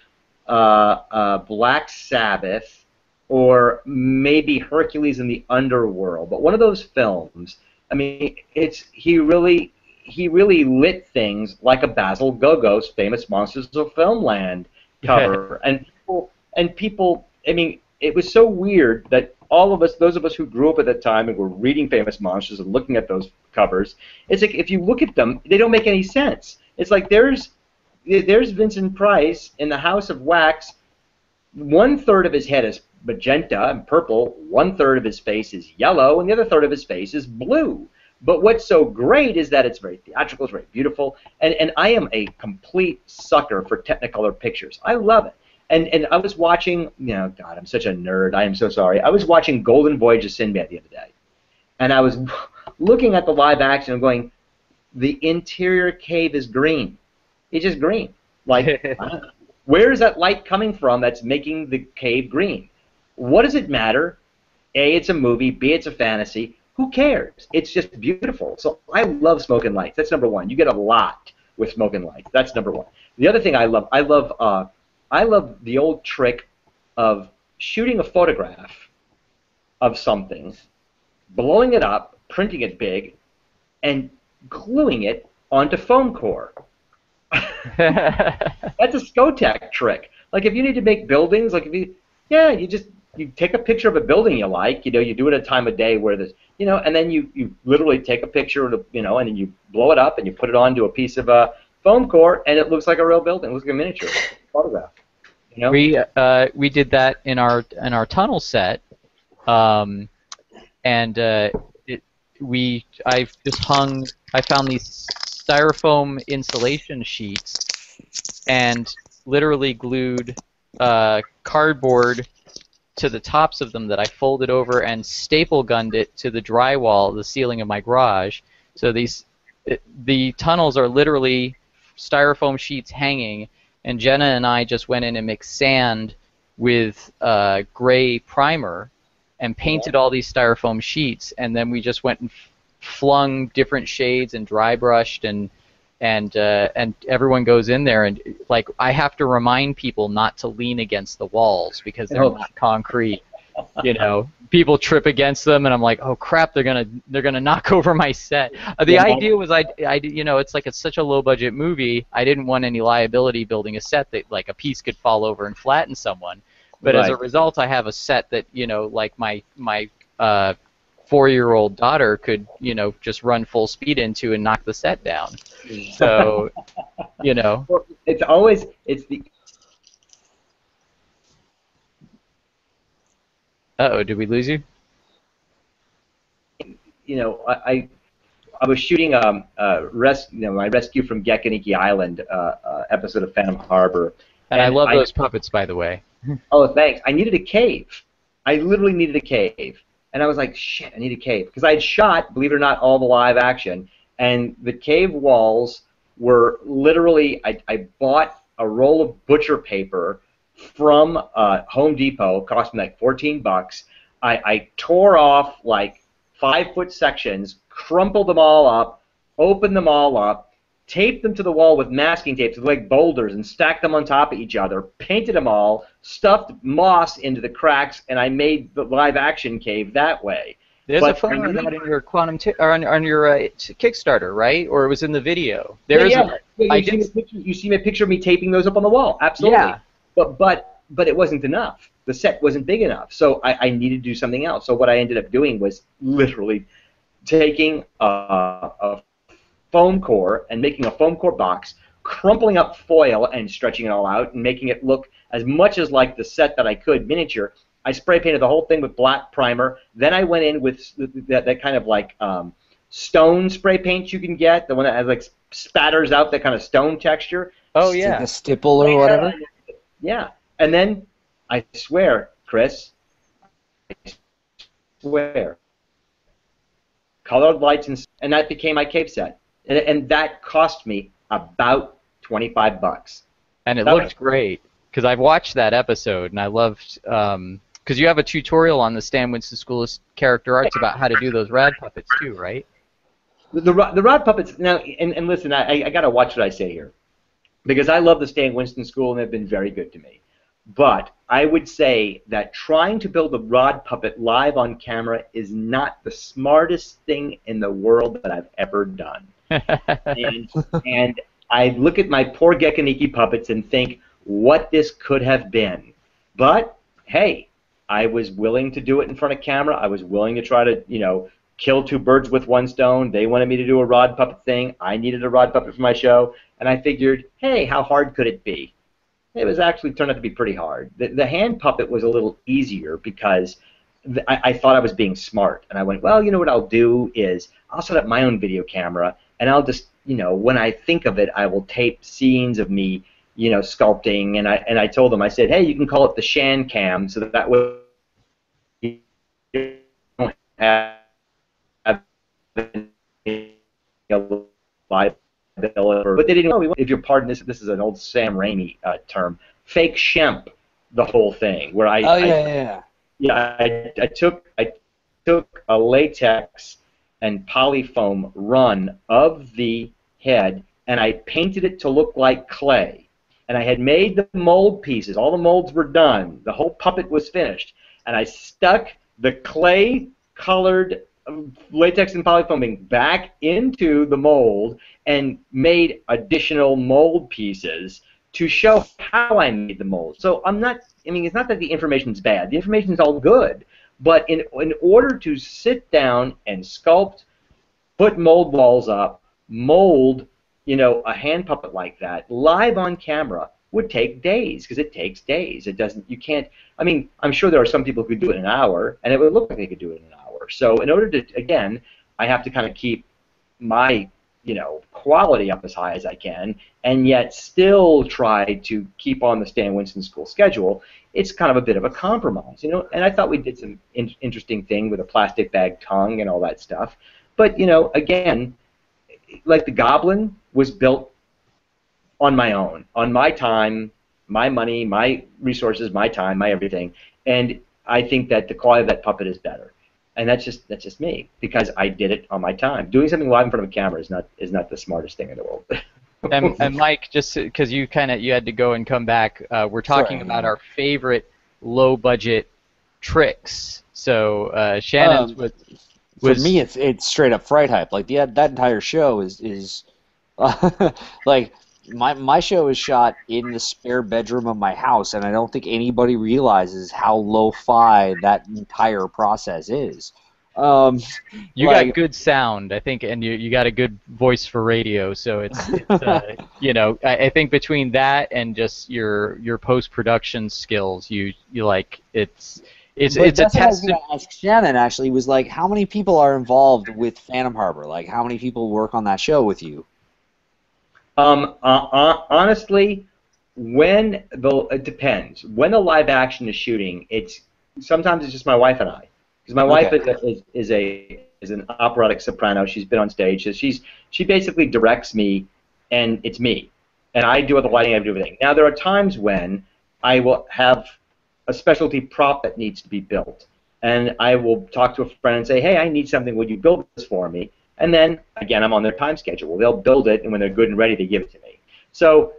Black Sabbath or maybe Hercules in the Underworld. But one of those films. I mean, he really lit things like a Basil Gogos' famous Monsters of Filmland cover, and people. I mean, it was so weird that all of us, those of us who grew up at that time and were reading Famous Monsters and looking at those covers, it's like if you look at them, they don't make any sense. It's like there's Vincent Price in the House of Wax. 1/3 of his head is magenta and purple. 1/3 of his face is yellow, and the other third of his face is blue. But what's so great is that it's very theatrical, it's very beautiful, and I am a complete sucker for Technicolor pictures. I love it. And I was watching, you know, God, I'm such a nerd. I am so sorry. I was watching Golden Voyage of Sinbad the other day, and I was looking at the live action and going, the interior cave is green. It's just green. Like, where is that light coming from that's making the cave green? What does it matter? A, it's a movie. B, it's a fantasy. Who cares? It's just beautiful. So I love smoke and lights. That's number one. You get a lot with smoke and lights. That's number one. The other thing I love the old trick of shooting a photograph of something, blowing it up, printing it big, and gluing it onto foam core. That's a Skotech trick. Like, if you need to make buildings, like you take a picture of a building you like, you know, you do it at a time of day where there's, you know, and then you literally take a picture of, you know, and then you blow it up and you put it onto a piece of foam core and it looks like a real building. It looks like a miniature. photograph. You know?
We did that in our tunnel set, um, and I've just hung. I found these styrofoam insulation sheets and literally glued cardboard to the tops of them that I folded over and staple gunned it to the drywall, the ceiling of my garage. So the tunnels are literally styrofoam sheets hanging, and Jenna and I just went in and mixed sand with gray primer and painted all these styrofoam sheets, and then we just went and flung different shades and dry brushed and everyone goes in there, and like I have to remind people not to lean against the walls because they're not concrete. You know, people trip against them, and I'm like, oh crap, they're gonna knock over my set. The idea was it's such a low budget movie. I didn't want any liability building a set that like a piece could fall over and flatten someone. But as a result, I have a set that like my 4-year-old daughter could just run full speed into and knock the set down. So
Well, it's the
Uh-oh, did we lose you?
I was shooting my Rescue from Gekaniki Island episode of Phantom Harbor.
And I love those puppets, by the way.
Oh, thanks. I needed a cave. I literally needed a cave. And I was like, shit, I need a cave. Because I had shot, believe it or not, all the live action. And the cave walls were literally, I bought a roll of butcher paper from Home Depot. It cost me like $14. I tore off like 5-foot sections, crumpled them all up, opened them all up, taped them to the wall with masking tapes like boulders and stacked them on top of each other, painted them all, stuffed moss into the cracks, and I made the live action cave that way.
There's a photo of that in your on your Kickstarter, right? Or it was in the video.
You see a picture of me taping those up on the wall. Absolutely.
Yeah.
But it wasn't enough. The set wasn't big enough, so I needed to do something else. So what I ended up doing was literally taking a foam core and making a foam core box, crumpling up foil and stretching it all out and making it look as much as like the set that I could, miniature. I spray painted the whole thing with black primer. Then I went in with that kind of like stone spray paint you can get, the one that has like spatters out that kind of stone texture.
Oh yeah,
like a stipple or whatever.
Yeah, and then I swear, Chris, I swear, colored lights and that became my cave set. And that cost me about $25.
And it looked great because I've watched that episode and I loved because you have a tutorial on the Stan Winston School of Character Arts about how to do those rad puppets too, right?
The rad puppets now, and listen, I gotta watch what I say here because I love the Stan Winston School and they've been very good to me. But I would say that trying to build a rod puppet live on camera is not the smartest thing in the world that I've ever done. and I look at my poor Gekaniki puppets and think what this could have been. But hey, I was willing to do it in front of camera. I was willing to try to, kill two birds with one stone. They wanted me to do a rod puppet thing. I needed a rod puppet for my show, and I figured, hey, how hard could it be? It was actually turned out to be pretty hard. The hand puppet was a little easier because I thought I was being smart, and I went, well, you know what I'll do is I'll set up my own video camera, and I'll just, when I think of it, I will tape scenes of me, sculpting, and I told them, I said, hey, you can call it the Shan Cam, so that way you don't have live. But they didn't know. If you're pardon this is an old Sam Raimi term. Fake shemp the whole thing. Where I took a latex and polyfoam run of the head and I painted it to look like clay. And I had made the mold pieces. All the molds were done. The whole puppet was finished. And I stuck the clay-colored latex and polyfoaming back into the mold and made additional mold pieces to show how I made the mold. So it's not that the information's bad. The information's all good. But in order to sit down and sculpt, put mold walls up, mold, a hand puppet like that, live on camera, would take days, because it takes days. It doesn't. You can't. I mean, I'm sure there are some people who could do it in an hour, and it would look like they could do it in an hour. So in order to, again, I have to kind of keep my quality up as high as I can, and yet still try to keep on the Stan Winston School schedule. It's kind of a bit of a compromise, And I thought we did some interesting thing with a plastic bag tongue and all that stuff. But again, like the Goblin was built on my own, on my time, my money, my resources, my time, my everything, and I think that the quality of that puppet is better. And that's just me, because I did it on my time. Doing something live in front of a camera is not the smartest thing in the world.
And Mike, just because you had to go and come back, we're talking about our favorite low budget tricks. So Shannon's was
for me, it's straight up Fright Hype. Like that entire show is like my show is shot in the spare bedroom of my house, and I don't think anybody realizes how lo-fi that entire process is.
You got good sound, I think, and you got a good voice for radio. So it's I think between that and just your post-production skills, you like it's a test.
What I was going to ask Shannon actually was like, how many people are involved with Phantom Harbor? Like, how many people work on that show with you?
Honestly, it depends. When the live action is shooting, sometimes it's just my wife and I, because my wife is an operatic soprano. She's been on stage, so she basically directs me, and it's me, and I do all the lighting, I do everything. Now there are times when I will have a specialty prop that needs to be built, and I will talk to a friend and say, hey, I need something. Would you build this for me? And then, again, I'm on their time schedule. They'll build it, and when they're good and ready, they give it to me. So,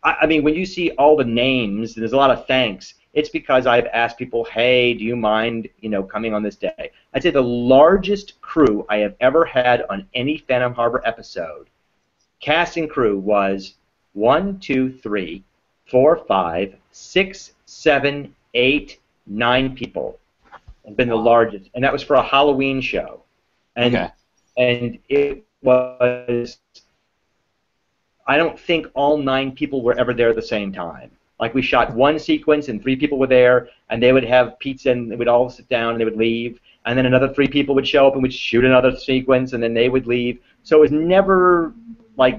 I mean, when you see all the names, and there's a lot of thanks, it's because I've asked people, hey, do you mind, coming on this day? I'd say the largest crew I have ever had on any Phantom Harbor episode, cast and crew, was 1, 2, 3, 4, 5, 6, 7, 8, 9 people. Have been the largest, and that was for a Halloween show. And it was, I don't think all 9 people were ever there at the same time. Like, we shot one sequence and 3 people were there, and they would have pizza and they would all sit down and they would leave, and then another 3 people would show up and would shoot another sequence, and then they would leave. So it was never like,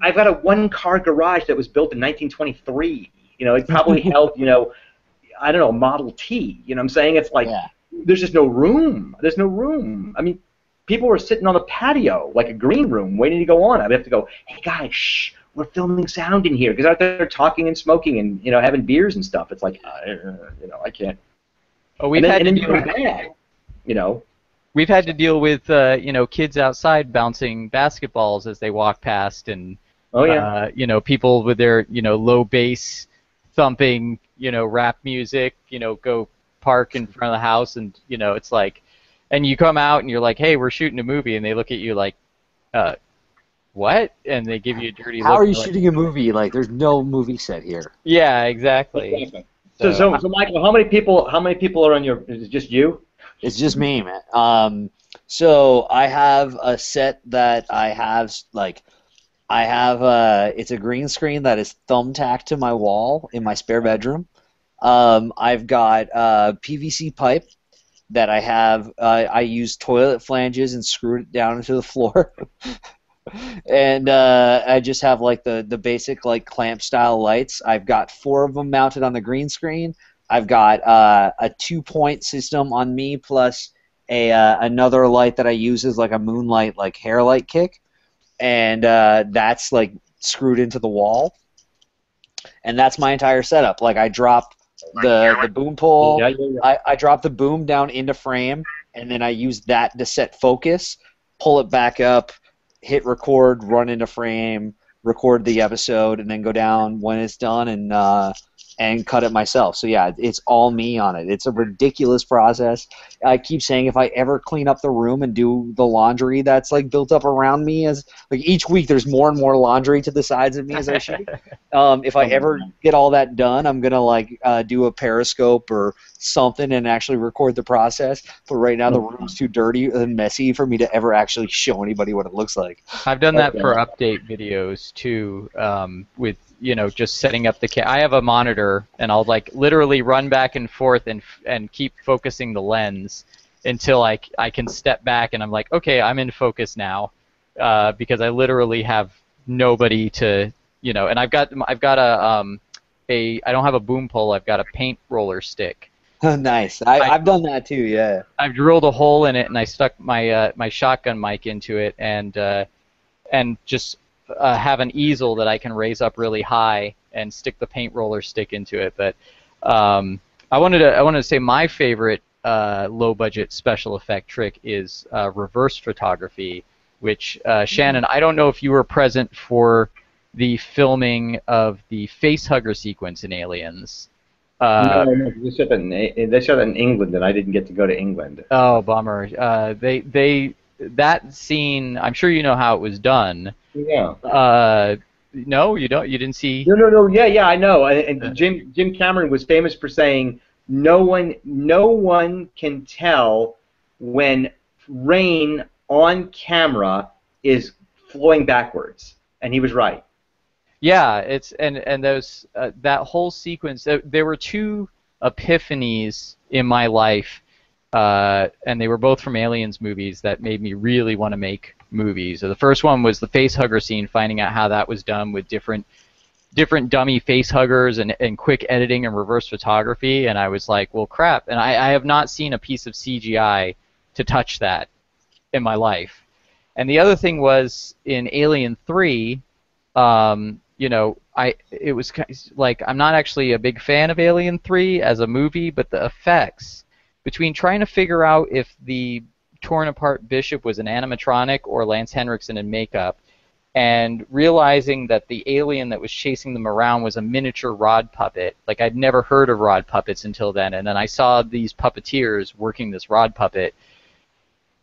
I've got a 1-car garage that was built in 1923. It probably held, I don't know, Model T. You know what I'm saying? It's like, there's just no room. There's no room. I mean, people were sitting on the patio, like a green room, waiting to go on. I would have to go, hey, guys, shh, we're filming sound in here, because out there talking and smoking and, having beers and stuff. It's like, I can't.
Oh, we've had to deal with, kids outside bouncing basketballs as they walk past, and, people with their, low bass thumping, rap music, go park in front of the house, and, it's like, and you come out and you're like, hey, we're shooting a movie, and they look at you like, what? And they give you a dirty look.
How are you shooting a movie? Like, there's no movie set here.
Yeah, exactly.
So Michael, how many people are on your? Is it just you?
It's just me, man. So I have a set that I have, it's a green screen that is thumbtacked to my wall in my spare bedroom. I've got PVC pipe that I have. I use toilet flanges and screwed it down into the floor. And I just have like the basic like clamp style lights. I've got 4 of them mounted on the green screen. I've got a 2-point system on me, plus another light that I use as like a moonlight like hair light kick, and that's like screwed into the wall. And that's my entire setup. Like, I drop the boom pole. I drop the boom down into frame, and then I use that to set focus, pull it back up, hit record, run into frame, record the episode, and then go down when it's done and cut it myself. So yeah, it's all me on it. It's a ridiculous process. I keep saying if I ever clean up the room and do the laundry that's like built up around me, as like each week there's more and more laundry to the sides of me as I shoot. If I ever get all that done, I'm gonna like do a Periscope or something and actually record the process. But right now the room's too dirty and messy for me to ever actually show anybody what it looks like.
I've done that for update videos too, with just setting up I have a monitor, and I'll like literally run back and forth and keep focusing the lens until I can step back and I'm like, okay, I'm in focus now, because I literally have nobody to, and I've got I don't have a boom pole, I've got a paint roller stick.
Nice.
I
I've done that too. Yeah.
I've drilled a hole in it and I stuck my shotgun mic into it, and just have an easel that I can raise up really high and stick the paint roller stick into it. But I wanted to say my favorite low budget special effect trick is reverse photography, which Shannon, I don't know if you were present for the filming of the facehugger sequence in Aliens.
No, they shot that in England, and I didn't get to go to England.
Oh, bummer. That scene, I'm sure you know how it was done.
Yeah.
No, you don't. You didn't see.
No. Yeah, I know. And Jim Cameron was famous for saying, no one can tell when rain on camera is flowing backwards, and he was right.
Yeah, and those that whole sequence. There were two epiphanies in my life, and they were both from Aliens movies that made me really want to make movies. So the first one was the facehugger scene, finding out how that was done with different dummy facehuggers and quick editing and reverse photography, and I was like, well, crap. And I have not seen a piece of CGI to touch that in my life. And the other thing was in Alien 3. It was like, I'm not actually a big fan of Alien 3 as a movie, but the effects, between trying to figure out if the torn apart Bishop was an animatronic or Lance Henriksen in makeup, and realizing that the alien that was chasing them around was a miniature rod puppet. Like, I'd never heard of rod puppets until then, and then I saw these puppeteers working this rod puppet,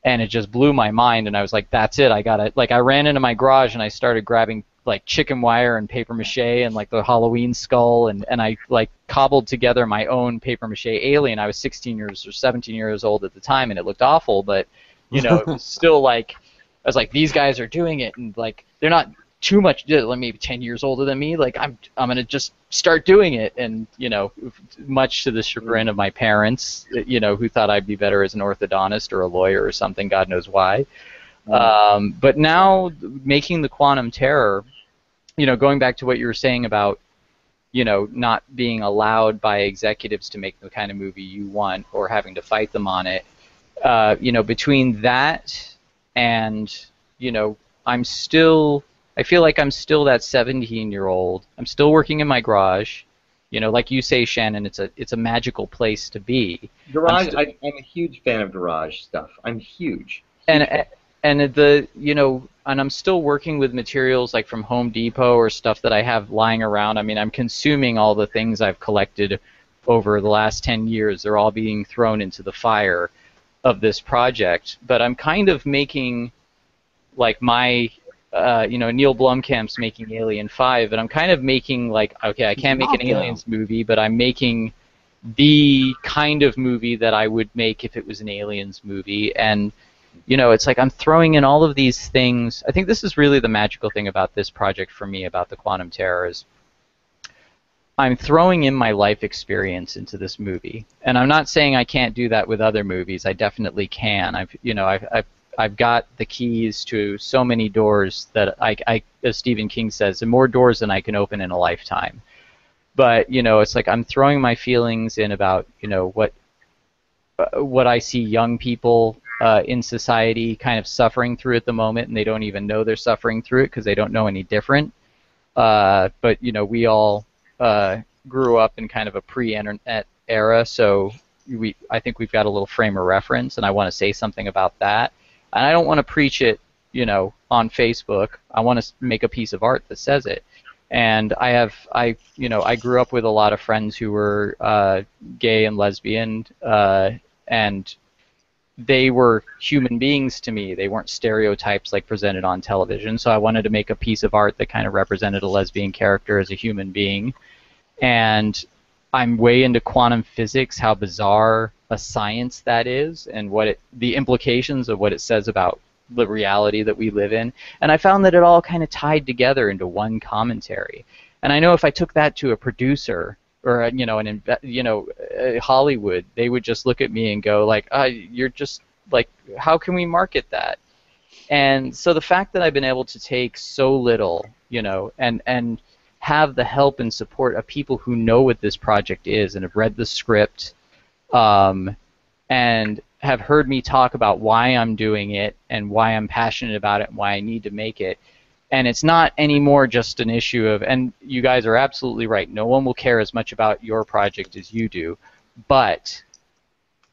and it just blew my mind, and I was like, that's it, I gotta, like, I ran into my garage and I started grabbing like chicken wire and paper mache and like the Halloween skull, and I like cobbled together my own paper mache alien. I was 16 years or 17 years old at the time, and it looked awful, but it was still like, I was like, these guys are doing it, and like they're not too much, maybe 10 years older than me. Like I'm gonna just start doing it, and much to the chagrin of my parents, who thought I'd be better as an orthodontist or a lawyer or something, God knows why. But now making the Quantum Terror, going back to what you were saying about, not being allowed by executives to make the kind of movie you want or having to fight them on it, between that and, I feel like I'm still that 17-year-old. I'm still working in my garage. Like you say, Shannon, it's a magical place to be.
Garage, I'm a huge fan of garage stuff. I'm huge.
And I'm still working with materials like from Home Depot or stuff that I have lying around. I mean, I'm consuming all the things I've collected over the last 10 years. They're all being thrown into the fire of this project. But I'm kind of making, like, my, Neil Blomkamp's making Alien 5, and I'm kind of making, like, okay, I can't make an Aliens movie, but I'm making the kind of movie that I would make if it was an Aliens movie. And it's like I'm throwing in all of these things. I think this is really the magical thing about this project for me, about the Quantum Terror, is I'm throwing in my life experience into this movie. And I'm not saying I can't do that with other movies. I definitely can. I've got the keys to so many doors that I as Stephen King says, and more doors than I can open in a lifetime. But it's like I'm throwing my feelings in about what I see young people in society kind of suffering through at the moment, and they don't even know they're suffering through it because they don't know any different. But we all grew up in kind of a pre-internet era, so I think we've got a little frame of reference, and I want to say something about that. And I don't want to preach it, on Facebook. I want to make a piece of art that says it. And I grew up with a lot of friends who were gay and lesbian, and they were human beings to me. They weren't stereotypes like presented on television. So I wanted to make a piece of art that kind of represented a lesbian character as a human being. And I'm way into quantum physics, how bizarre a science that is, and the implications of what it says about the reality that we live in. And I found that it all kind of tied together into one commentary. And I know if I took that to a producer or Hollywood, they would just look at me and go like, you're just like, how can we market that? And so the fact that I've been able to take so little, and have the help and support of people who know what this project is and have read the script, and have heard me talk about why I'm doing it and why I'm passionate about it and why I need to make it. And it's not anymore just an issue of, and you guys are absolutely right, no one will care as much about your project as you do, but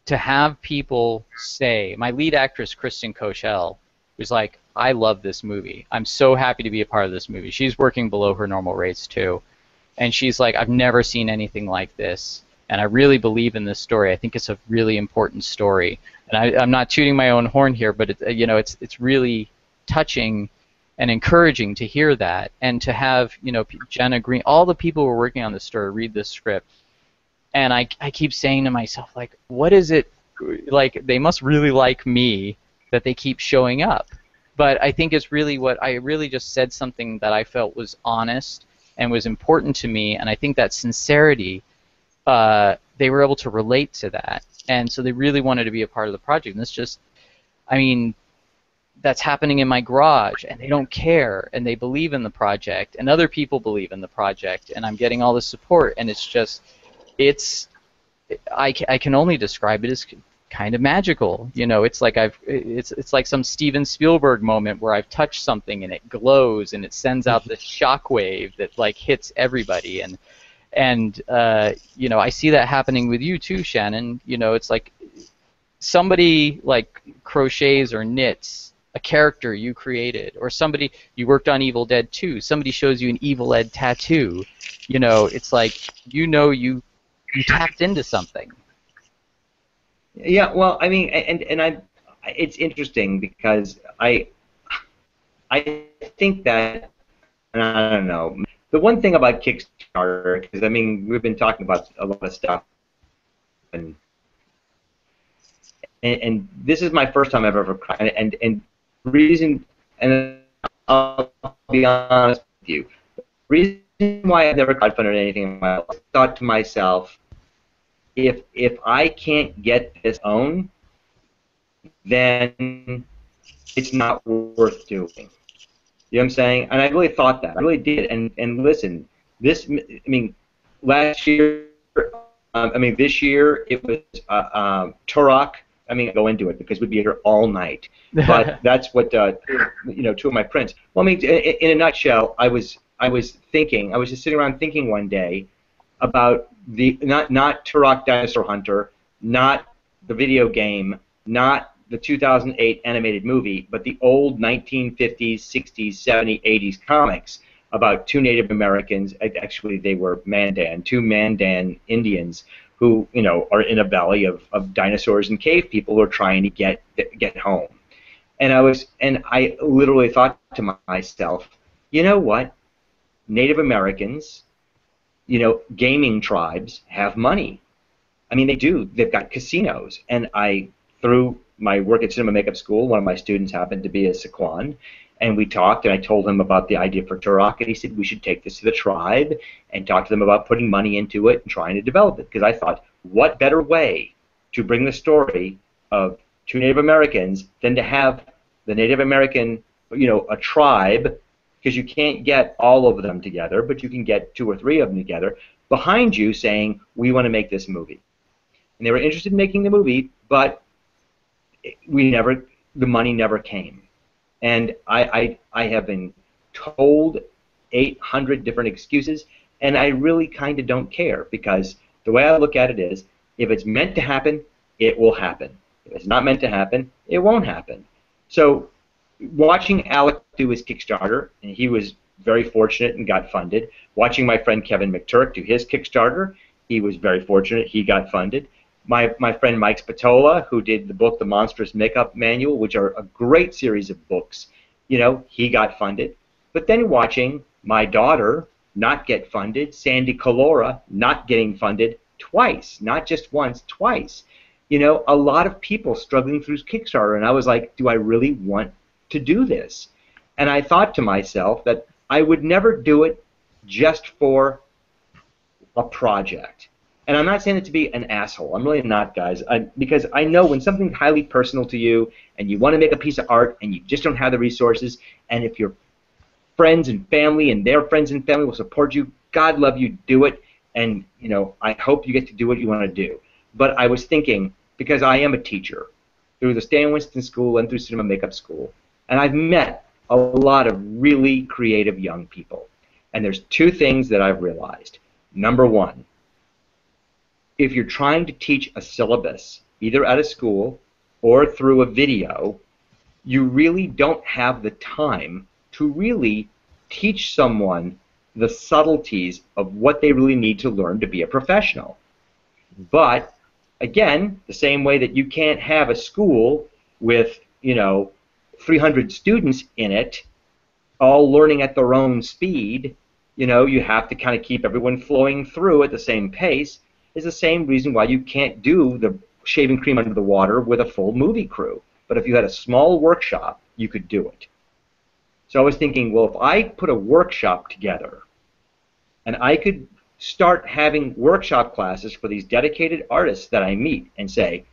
to have people say, my lead actress, Kristen Kochel, was like, I love this movie. I'm so happy to be a part of this movie. She's working below her normal rates too. And she's like, I've never seen anything like this. And I really believe in this story. I think it's a really important story. And I'm not tooting my own horn here, but it's really touching and encouraging to hear that, and to have Jenna Green, all the people who are working on this story read this script. And I keep saying to myself, like, what is it, like, they must really like me that they keep showing up. But I think it's really what I really just said, something that I felt was honest and was important to me, and I think that sincerity, they were able to relate to that, and so they really wanted to be a part of the project. And it's just, I mean, that's happening in my garage, and they don't care, and they believe in the project, and other people believe in the project, and I'm getting all the support, and it's just, I can only describe it as kind of magical. It's like it's like some Steven Spielberg moment where I've touched something and it glows and it sends out this shockwave that like hits everybody, and I see that happening with you too, Shannon. It's like somebody like crochets or knits a character you created, or somebody, you worked on Evil Dead 2, somebody shows you an Evil Ed tattoo. It's like you tapped into something.
Yeah, well, I mean, it's interesting because I think that, and I don't know, the one thing about Kickstarter, because I mean, we've been talking about a lot of stuff, and this is my first time I've ever cried, and reason, and I'll be honest with you, the reason why I've never crowdfunded anything in my life, I thought to myself, if I can't get this owned, then it's not worth doing. You know what I'm saying? And I really thought that. I really did. And listen, this, I mean, last year, this year it was Turok. I mean, go into it because we'd be here all night. But that's what two of my prints. Well, I mean, in a nutshell, I was thinking. I was just sitting around thinking one day about the not Turok Dinosaur Hunter, not the video game, not the 2008 animated movie, but the old 1950s, 60s, 70s, 80s comics about two Native Americans. Actually, they were two Mandan Indians who are in a valley of dinosaurs and cave people who are trying to get home. And I literally thought to myself, you know what? Native Americans, gaming tribes have money. I mean, they do. They've got casinos. And through my work at Cinema Makeup School, one of my students happened to be a Sequan, and we talked, and I told him about the idea for Turok, and he said we should take this to the tribe and talk to them about putting money into it and trying to develop it. Because I thought, what better way to bring the story of two Native Americans than to have the Native American, a tribe, because you can't get all of them together, but you can get 2 or 3 of them together behind you saying, we want to make this movie. And they were interested in making the movie, but the money never came. And I have been told 800 different excuses, and I really kind of don't care, because the way I look at it is, if it's meant to happen, it will happen. If it's not meant to happen, it won't happen. So watching Alec do his Kickstarter, and he was very fortunate and got funded. Watching my friend Kevin McTurk do his Kickstarter, he was very fortunate, he got funded. My friend Mike Spatola, who did the book The Monstrous Makeup Manual, which are a great series of books, he got funded. But then watching my daughter not get funded, Sandy Colora not getting funded twice, not just once, twice. A lot of people struggling through Kickstarter, and I was like, do I really want to do this? And I thought to myself that I would never do it just for a project. And I'm not saying it to be an asshole. I'm really not, guys. Because I know when something's highly personal to you and you want to make a piece of art and you just don't have the resources, and if your friends and family and their friends and family will support you, God love you, do it. And, you know, I hope you get to do what you want to do. But I was thinking, because I am a teacher through the Stan Winston School and through Cinema Makeup School, and I've met a lot of really creative young people. And there's two things that I've realized. Number one, if you're trying to teach a syllabus, either at a school or through a video, you really don't have the time to really teach someone the subtleties of what they really need to learn to be a professional. But again, the same way that you can't have a school with, you know, 300 students in it, all learning at their own speed, you know, you have to kind of keep everyone flowing through at the same pace, is the same reason why you can't do the shaving cream under the water with a full movie crew. But if you had a small workshop, you could do it. So I was thinking, well, if I put a workshop together and I could start having workshop classes for these dedicated artists that I meet and say,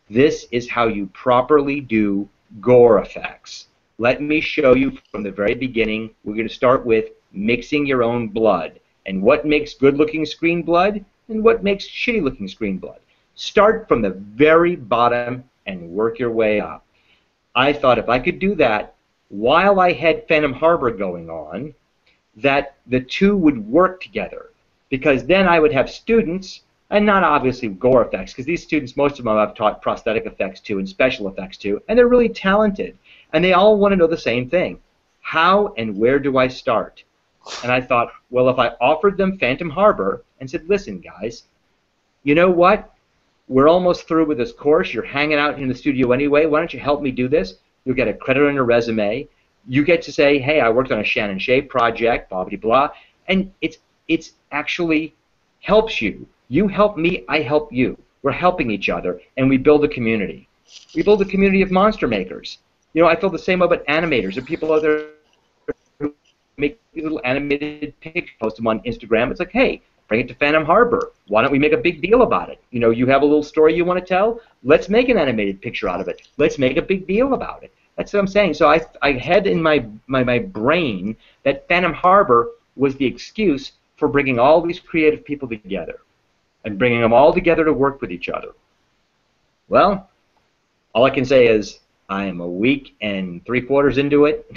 this is how you properly do gore effects. Let me show you from the very beginning. We're going to start with mixing your own blood and what makes good-looking screen blood and what makes shitty-looking screen blood. Start from the very bottom and work your way up. I thought if I could do that while I had Phantom Harbor going on, that the two would work together, because then I would have students, and not obviously gore effects, because these students, most of them I've taught prosthetic effects to and special effects to, and they're really talented, and they all want to know the same thing. How and where do I start? And I thought, well, if I offered them Phantom Harbor and said, listen, guys, you know what? We're almost through with this course. You're hanging out in the studio anyway. Why don't you help me do this? You'll get a credit on your resume. You get to say, hey, I worked on a Shannon Shea project, blah, blah, blah. And it's actually helps you. You help me, I help you. We're helping each other, and we build a community. We build a community of monster makers. You know, I feel the same about animators. There are people out there who make these little animated pictures, post them on Instagram. It's like, hey, bring it to Phantom Harbor. Why don't we make a big deal about it? You know, you have a little story you want to tell? Let's make an animated picture out of it. Let's make a big deal about it. That's what I'm saying. So I had in my brain that Phantom Harbor was the excuse for bringing all these creative people together and bringing them all together to work with each other. Well, all I can say is I am a week and 3/4 into it.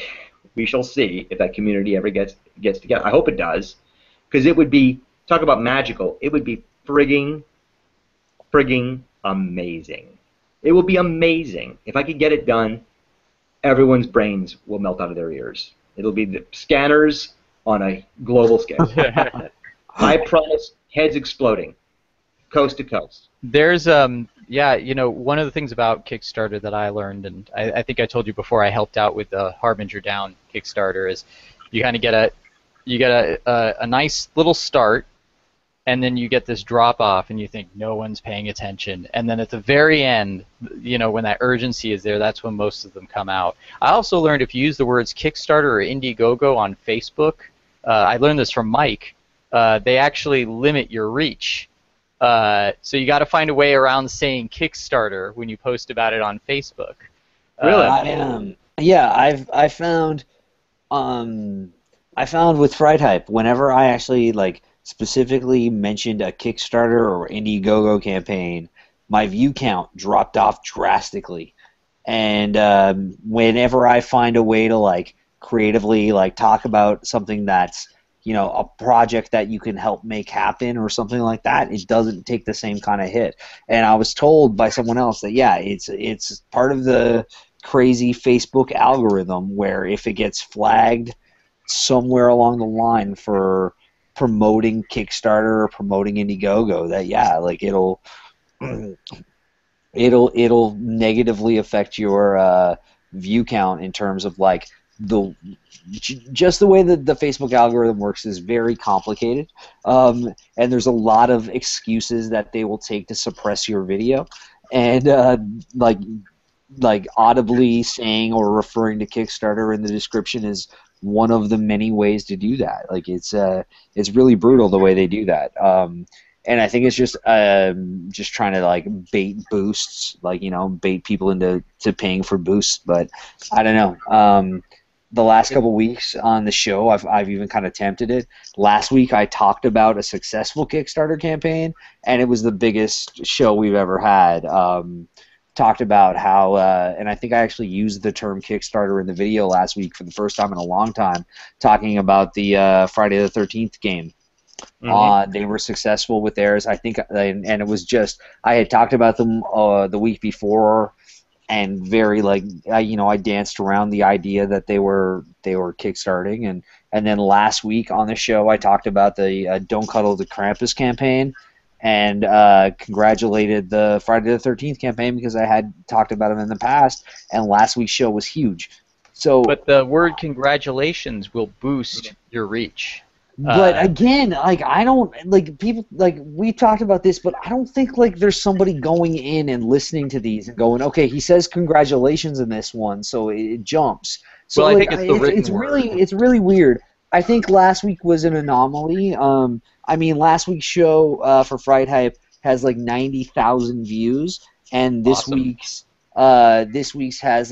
We shall see if that community ever gets together. I hope it does, because it would be, talk about magical, it would be frigging amazing. It will be amazing. If I could get it done, everyone's brains will melt out of their ears. It'll be the scanners on a global scale. I promise, heads exploding, coast to coast.
There's yeah, you know, one of the things about Kickstarter that I learned, and I think I told you before, I helped out with the Harbinger Down Kickstarter, is you kind of get a nice little start, and then you get this drop off, and you think no one's paying attention, and then at the very end, you know, when that urgency is there, that's when most of them come out. I also learned if you use the words Kickstarter or Indiegogo on Facebook, I learned this from Mike, they actually limit your reach. So you got to find a way around saying Kickstarter when you post about it on Facebook.
Really? Yeah, I found with Fright Hype, whenever I actually like specifically mentioned a Kickstarter or Indiegogo campaign, my view count dropped off drastically. And whenever I find a way to like creatively like talk about something that's, you know, a project that you can help make happen or something like that, it doesn't take the same kind of hit. And I was told by someone else that, yeah, it's part of the crazy Facebook algorithm where if it gets flagged somewhere along the line for promoting Kickstarter or promoting Indiegogo, that, yeah, like it'll negatively affect your view count in terms of like just the way that the Facebook algorithm works is very complicated, and there's a lot of excuses that they will take to suppress your video, and like audibly saying or referring to Kickstarter in the description is one of the many ways to do that. Like it's really brutal the way they do that. And I think it's just trying to like bait boosts, like bait people into paying for boosts. But I don't know. The last couple weeks on the show, I've even kind of tempted it. Last week I talked about a successful Kickstarter campaign, and it was the biggest show we've ever had. Talked about how, and I think I actually used the term Kickstarter in the video last week for the first time in a long time, talking about the Friday the 13th game. They were successful with theirs, I think, and it was just I had talked about them the week before, and very I danced around the idea that they were kickstarting, and then last week on the show I talked about the Don't Cuddle the Krampus campaign, and congratulated the Friday the 13th campaign because I had talked about them in the past, and last week's show was huge. So,
but the word congratulations will boost your reach.
But again, I don't people we talked about this, but I don't think there's somebody going in and listening to these and going, okay, he says congratulations in this one, so it jumps. So
well, I think it's the written word.
It's really weird. I think last week was an anomaly. I mean, last week's show for Fright Hype has 90,000 views, and this week's has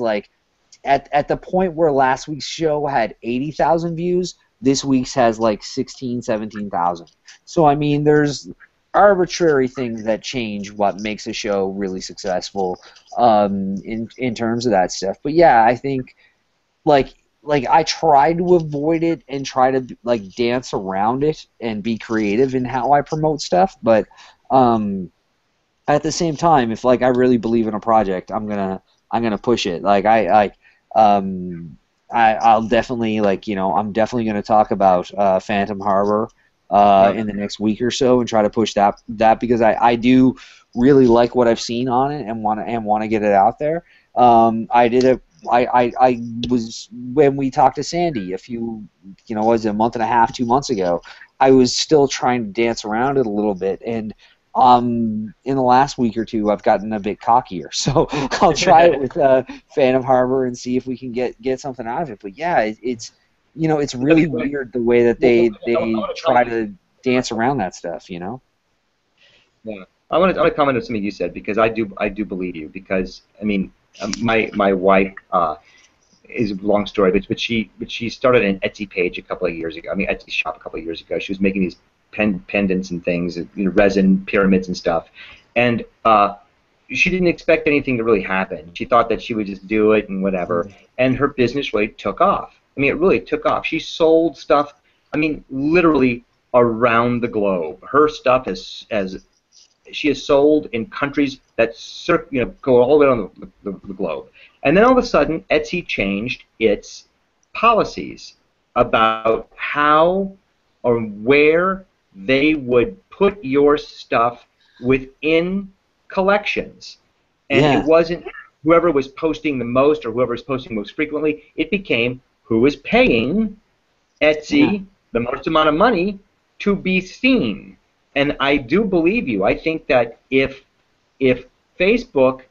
at the point where last week's show had 80,000 views. This week's has 16, 17,000. So, I mean, there's arbitrary things that change what makes a show really successful in terms of that stuff. But, yeah, I think, I try to avoid it and try to, dance around it and be creative in how I promote stuff. But at the same time, if, I really believe in a project, I'm gonna push it. I'll definitely I'm definitely going to talk about Phantom Harbor in the next week or so and try to push that because I do really like what I've seen on it and want to get it out there. I was when we talked to Sandy was it a month and a half, 2 months ago. I was still trying to dance around it a little bit, and in the last week or two, I've gotten a bit cockier. So I'll try it with Phantom Harbor and see if we can get something out of it. But yeah, it's really weird the way that they try to dance around that stuff.
Yeah, I want to comment on something you said because I do believe you because I mean my wife is a long story, but she started an Etsy page a couple of years ago. I mean Etsy shop a couple of years ago. She was making these pendants and things, resin pyramids and stuff, and she didn't expect anything to really happen. She thought that she would just do it and whatever, and her business really took off. I mean, it really took off. She sold stuff, I mean, literally around the globe. Her stuff she has sold in countries that go all the way around the globe. And then all of a sudden, Etsy changed its policies about how or where they would put your stuff within collections. And it wasn't whoever was posting the most or whoever was posting most frequently. It became who was paying Etsy the most amount of money to be seen. And I do believe you. I think that if Facebook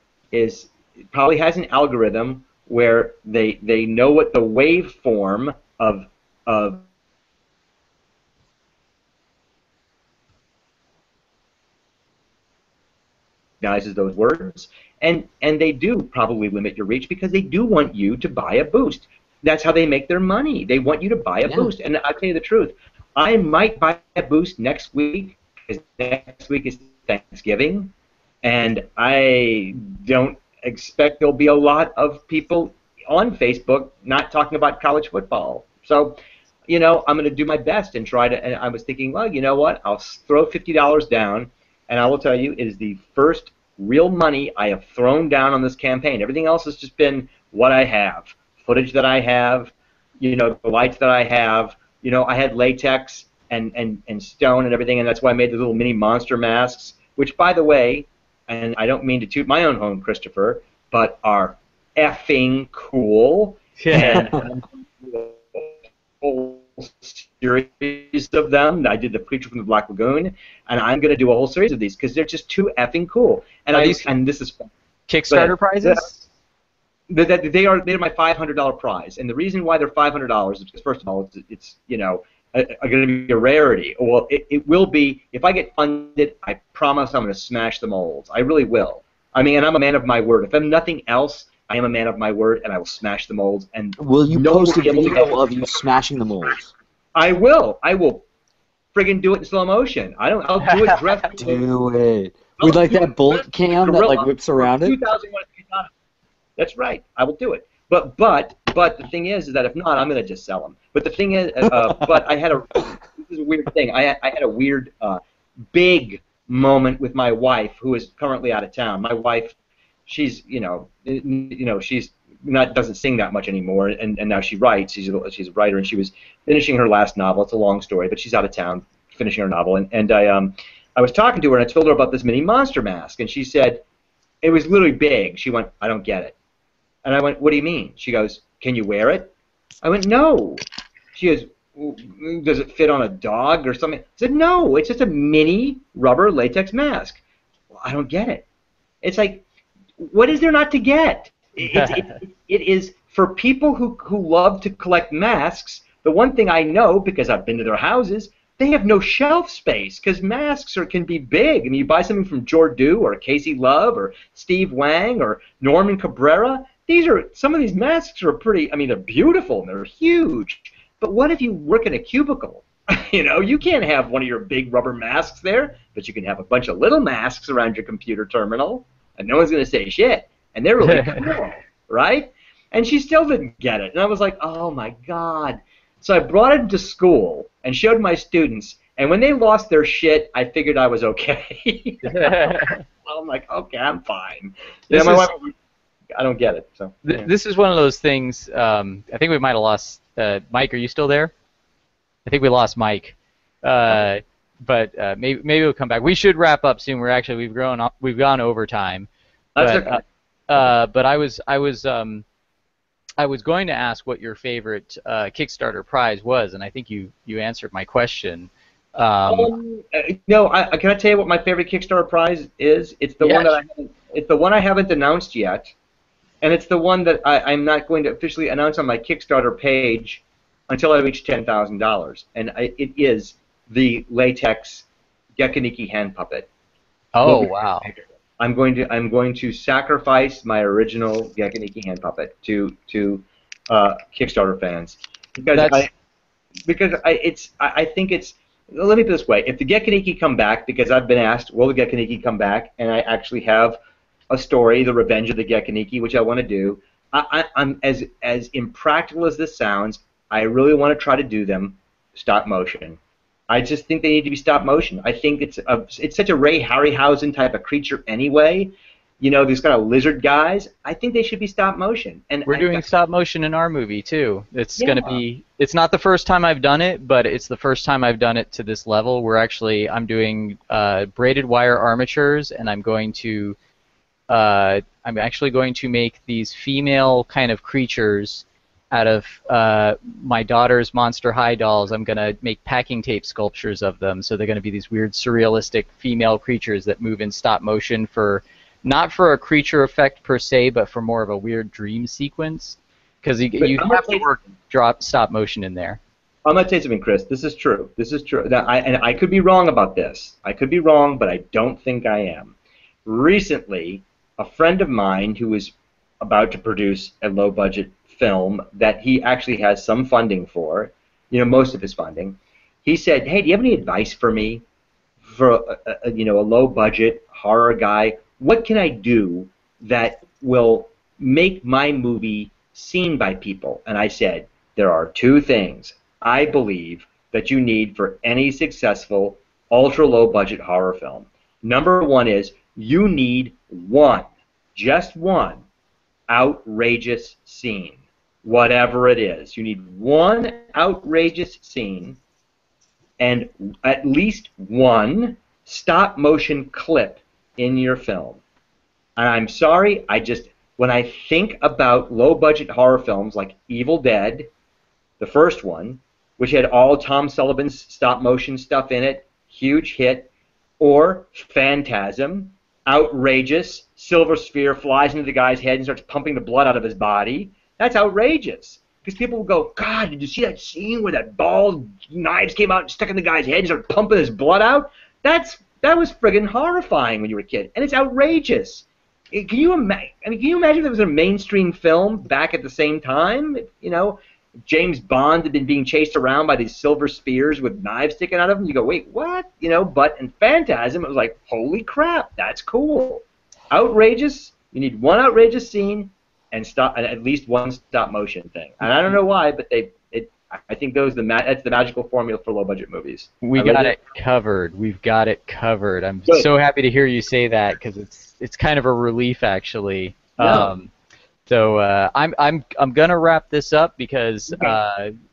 probably has an algorithm where they know what the waveform of recognizes those words, and they do probably limit your reach because they do want you to buy a boost. That's how they make their money. They want you to buy a boost. And I'll tell you the truth, I might buy a boost next week because next week is Thanksgiving, and I don't expect there'll be a lot of people on Facebook not talking about college football. So, I'm going to do my best and try to. And I was thinking, well, you know what? I'll throw $50 down. And I will tell you, it is the first real money I have thrown down on this campaign. Everything else has just been what I have, footage that I have, the lights that I have. I had latex and stone and everything, and that's why I made the little mini monster masks, which, by the way, and I don't mean to toot my own horn, Christopher, but are effing cool. And whole series of them. I did the Preacher from the Black Lagoon, and I'm going to do a whole series of these because they're just too effing cool. And this is
Kickstarter prizes?
they're my $500 prize, and the reason why they're $500 is because first of all, it's going to be a rarity. Well, it will be if I get funded. I promise I'm going to smash the molds. I really will. I mean, and I'm a man of my word. If I'm nothing else, I am a man of my word, and I will smash the molds. And
will you
no one
post
will
a
be able to get
video of you smashing the molds?
I will. I will friggin' do it in slow motion. I'll do it dressed.
Do it with like that bullet cam that like whips around it.
2001 That's right. I will do it. But the thing is that if not, I'm going to just sell them. But the thing is, but this is a weird thing. I had a weird big moment with my wife, who is currently out of town. My wife, she's she's not doesn't sing that much anymore, and now she writes. She's a writer, and she was finishing her last novel. It's a long story, but she's out of town finishing her novel, and I was talking to her, and I told her about this mini monster mask, and she said it was literally big. She went, I don't get it. And I went, what do you mean? She goes, can you wear it? I went, no. She goes, does it fit on a dog or something? I said, no, it's just a mini rubber latex mask. Well, I don't get it. It's like, what is there not to get? It is for people who love to collect masks. The one thing I know, because I've been to their houses, they have no shelf space because masks can be big. I mean, you buy something from Jordu or Casey Love or Steve Wang or Norman Cabrera. Some of these masks are pretty. I mean, they're beautiful and they're huge. But what if you work in a cubicle? You can't have one of your big rubber masks there, but you can have a bunch of little masks around your computer terminal, and no one's going to say shit. And they're really cool, right? And she still didn't get it. And I was like, oh my God. So I brought it to school and showed my students, and when they lost their shit, I figured I was okay. I'm like, okay, I'm fine. I don't get it. So
this is one of those things. I think we might have lost Mike. Are you still there? I think we lost Mike. But maybe we'll come back. We should wrap up soon. We've gone overtime.
That's okay.
But I was going to ask what your favorite Kickstarter prize was, and I think you answered my question.
No, can I tell you what my favorite Kickstarter prize is? It's the one I haven't announced yet, and it's the one that I'm not going to officially announce on my Kickstarter page until I reach $10,000, and it is the latex Gekaniki hand puppet.
Oh wow!
I'm going to sacrifice my original Gekaniki hand puppet to Kickstarter fans because I think it's. Let me put it this way: if the Gekaniki come back, because I've been asked, will the Gekaniki come back? And I actually have a story, The Revenge of the Gekaniki, which I want to do. I'm as impractical as this sounds. I really want to try to do them stop motion. I just think they need to be stop motion. I think it's such a Ray Harryhausen type of creature anyway. These kind of lizard guys. I think they should be stop motion. And
we're doing stop motion in our movie too. It's gonna be. It's not the first time I've done it, but it's the first time I've done it to this level. I'm doing braided wire armatures, and I'm actually going to make these female kind of creatures out of my daughter's Monster High dolls. I'm going to make packing tape sculptures of them, so they're going to be these weird surrealistic female creatures that move in stop motion not for a creature effect per se, but for more of a weird dream sequence, because you have to work stop motion in there.
I'm going to tell you something, Chris. This is true. Now, I could be wrong about this. I could be wrong, but I don't think I am. Recently, a friend of mine who was about to produce a low-budget film that he actually has some funding for, most of his funding, he said, hey, do you have any advice for me for a low-budget horror guy? What can I do that will make my movie seen by people? And I said, there are two things I believe that you need for any successful ultra-low-budget horror film. Number one is you need just one outrageous scene. Whatever it is. You need one outrageous scene and at least one stop-motion clip in your film. And I'm sorry, when I think about low-budget horror films like Evil Dead, the first one, which had all Tom Sullivan's stop-motion stuff in it, huge hit, or Phantasm, outrageous. Silver Sphere flies into the guy's head and starts pumping the blood out of his body. That's outrageous. Because people will go, God, did you see that scene where that ball knives came out and stuck in the guy's head and started pumping his blood out? That was friggin' horrifying when you were a kid, and it's outrageous. Can you imagine? I mean, can you imagine if there was a mainstream film back at the same time? You know, James Bond had been being chased around by these silver spears with knives sticking out of them. You go, wait, what? You know, but in Phantasm, it was like, holy crap, that's cool. Outrageous. You need one outrageous scene and at least one stop motion thing. And I don't know why, but I think that's the magical formula for low budget movies.
We got it covered. We've got it covered. I'm so happy to hear you say that because it's kind of a relief actually.
Yeah.
I'm gonna wrap this up because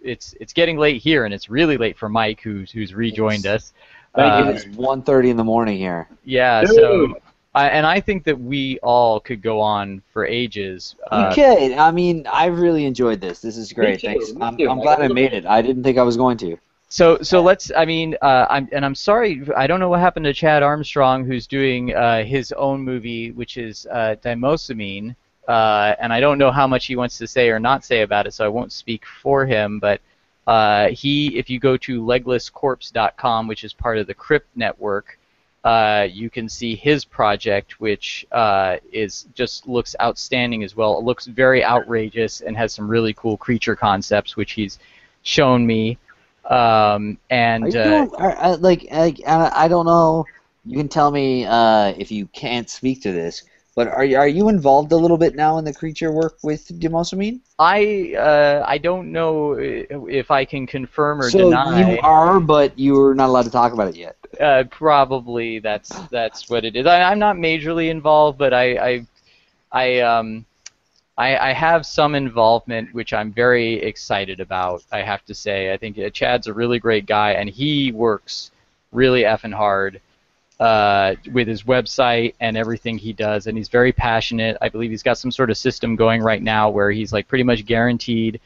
it's getting late here and it's really late for Mike who's rejoined us.
It's 1:30 in the morning here.
Yeah.
Dude.
So. I think that we all could go on for ages.
You could. I mean, I really enjoyed this. This is great. Thanks. I'm glad I made it. I didn't think I was going to.
So let's. I mean, I'm sorry. I don't know what happened to Chad Armstrong, who's doing his own movie, which is Dimosamine, and I don't know how much he wants to say or not say about it, so I won't speak for him. But if you go to leglesscorpse.com, which is part of the Crypt Network. You can see his project, which looks outstanding as well. It looks very outrageous and has some really cool creature concepts, which he's shown me. I don't know. You can tell me if you can't speak to this, but are you involved a little bit now in the creature work with Dimosamine? I don't know if I can confirm or deny.
So you are, but you're not allowed to talk about it yet.
Probably that's what it is. I'm not majorly involved, but I have some involvement, which I'm very excited about. I have to say, I think Chad's a really great guy, and he works really effing hard with his website and everything he does, and he's very passionate. I believe he's got some sort of system going right now where he's like pretty much guaranteed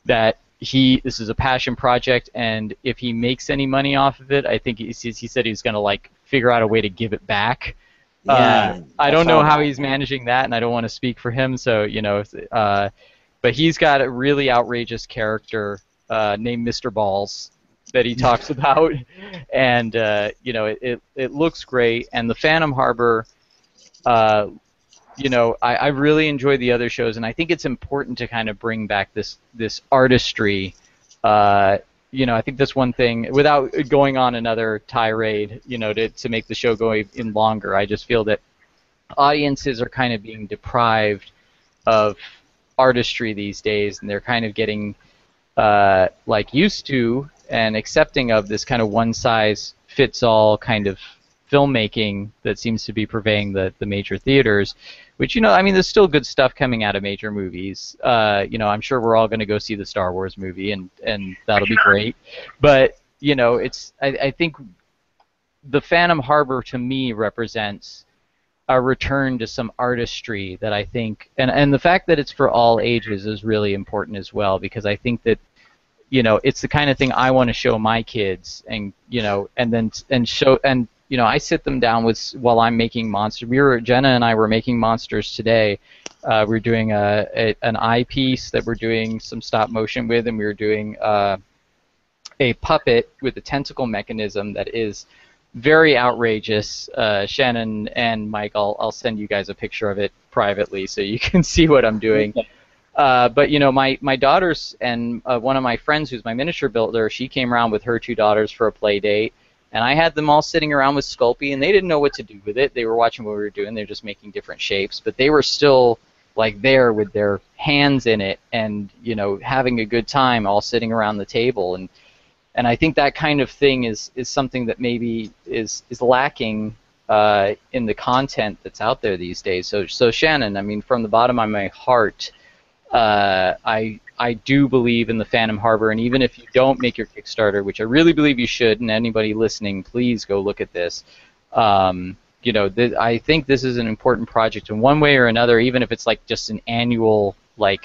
that this is a passion project, and if he makes any money off of it, I think he said he's going to like figure out a way to give it back.
Yeah,
I don't know how he's managing that, and I don't want to speak for him. So but he's got a really outrageous character named Mr. Balls that he talks about, and it looks great. And the Phantom Harbor. I really enjoy the other shows, and I think it's important to kind of bring back this artistry. I think that's one thing, without going on another tirade, to make the show go in longer. I just feel that audiences are kind of being deprived of artistry these days, and they're kind of getting used to and accepting of this kind of one-size-fits-all kind of filmmaking that seems to be pervading the major theaters, which, there's still good stuff coming out of major movies. I'm sure we're all going to go see the Star Wars movie, and that'll be great. But, I think the Phantom Harbor, to me, represents a return to some artistry that I think, and the fact that it's for all ages is really important as well, because I think that, it's the kind of thing I want to show my kids, and, I sit them down while I'm making monsters. Jenna and I were making monsters today. We're doing an eye piece that we're doing some stop motion with, and we were doing a puppet with a tentacle mechanism that is very outrageous. Shannon and Mike, I'll send you guys a picture of it privately so you can see what I'm doing. But my daughters and one of my friends who's my miniature builder, she came around with her 2 daughters for a play date. And I had them all sitting around with Sculpey, and they didn't know what to do with it. They were watching what we were doing. They were just making different shapes. But they were still, there with their hands in it and, having a good time all sitting around the table. And I think that kind of thing is something that maybe is lacking in the content that's out there these days. So Shannon, from the bottom of my heart, I do believe in the Phantom Harbor, and even if you don't make your Kickstarter, which I really believe you should, and anybody listening, please go look at this. I think this is an important project in one way or another, even if it's just an annual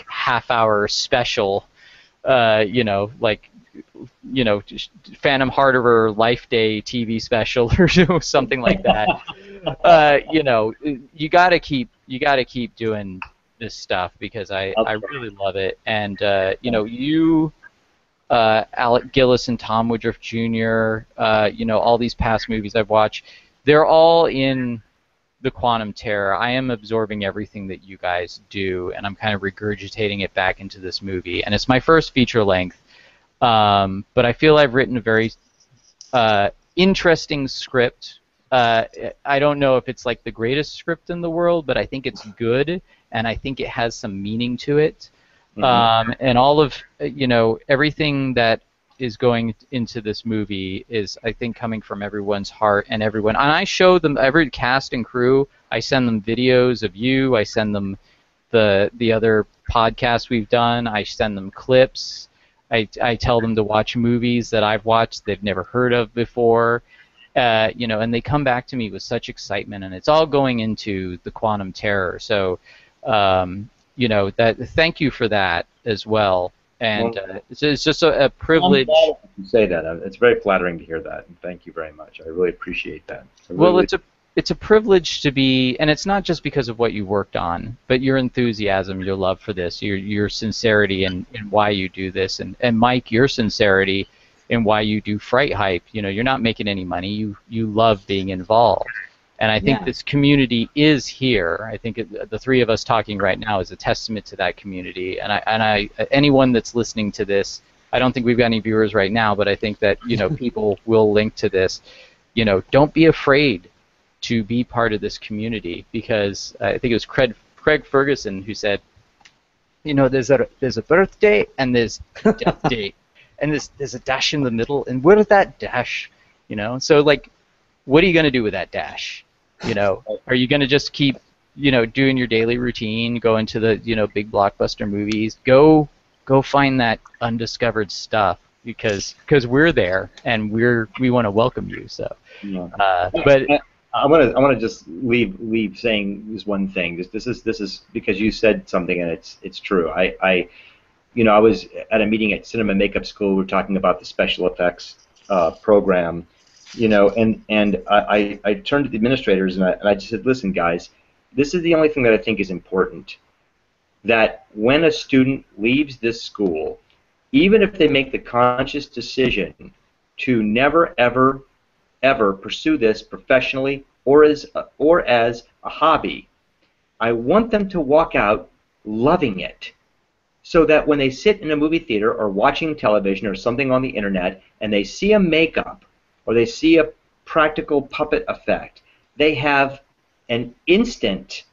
half-hour special, Phantom Harbor Life Day TV special or something like that. You know, you gotta keep doing this stuff because I really love it. And you know, Alec Gillis and Tom Woodruff Jr., you know, all these past movies I've watched, they're all in the Quantum Terror. I am absorbing everything that you guys do, and I'm kind of regurgitating it back into this movie. And it's my first feature length, but I feel I've written a very interesting script. I don't know if it's like the greatest script in the world, but I think it's good, and I think it has some meaning to it. And all of you know everything that is going into this movie is, I think, coming from everyone's heart and everyone. And I show them every cast and crew. I send them videos of you. I send them the other podcasts we've done. I send them clips. I tell them to watch movies that I've watched they've never heard of before. You know, and they come back to me with such excitement, and it's all going into the Quantum Terror. So, you know, that thank you for that as well. And it's just a privilege.
I'm glad you say that. It's very flattering to hear that, and thank you very much. I really appreciate that.
Well, it's a privilege to be, and it's not just because of what you worked on, but your enthusiasm, your love for this, your sincerity in why you do this, and Mike, your sincerity in why you do Fright Hype. You know, you're not making any money. You love being involved. And I think this community is here. I think the three of us talking right now is a testament to that community. And I anyone that's listening to this, I don't think we've got any viewers right now, but I think that, you know, people will link to this. You know, don't be afraid to be part of this community, because I think it was Craig Ferguson who said, you know, there's a birthday and there's a death date, and there's a dash in the middle, and where's that dash? You know, so like, what are you going to do with that dash? You know, are you going to just keep, you know, doing your daily routine, go into the, you know, big blockbuster movies? Go find that undiscovered stuff, because we're there and we want to welcome you. So, but
I want to just leave saying this one thing. This is because you said something, and it's true. I you know, I was at a meeting at Cinema Makeup School. We were talking about the special effects program. You know, and I turned to the administrators and I just said, listen, guys, this is the only thing that I think is important. That when a student leaves this school, even if they make the conscious decision to never, ever, ever pursue this professionally or as a hobby, I want them to walk out loving it. So that when they sit in a movie theater or watching television or something on the internet and they see a makeup, or they see a practical puppet effect, they have an instant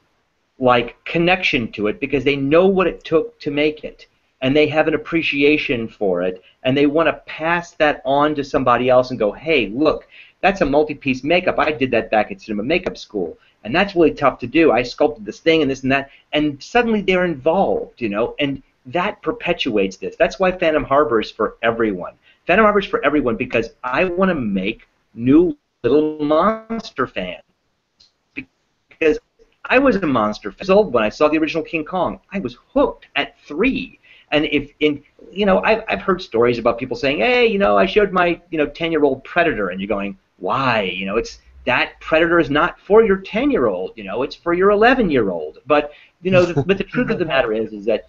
like connection to it because they know what it took to make it, and they have an appreciation for it, and they want to pass that on to somebody else and go, hey, look, that's a multi-piece makeup. I did that back at Cinema Makeup School, and that's really tough to do. I sculpted this thing and this and that, and suddenly they're involved, you know, and that perpetuates this. That's why Phantom Harbor is for everyone. Phantom Harbor is for everyone because I want to make new little monster fans. Because I was a monster fan when I saw the original King Kong. I was hooked at 3. And you know, I've heard stories about people saying, hey, you know, I showed my 10-year-old Predator, and you're going, why? You know, it's that Predator is not for your 10-year-old. You know, it's for your 11-year-old. But you know, but the truth of the matter is that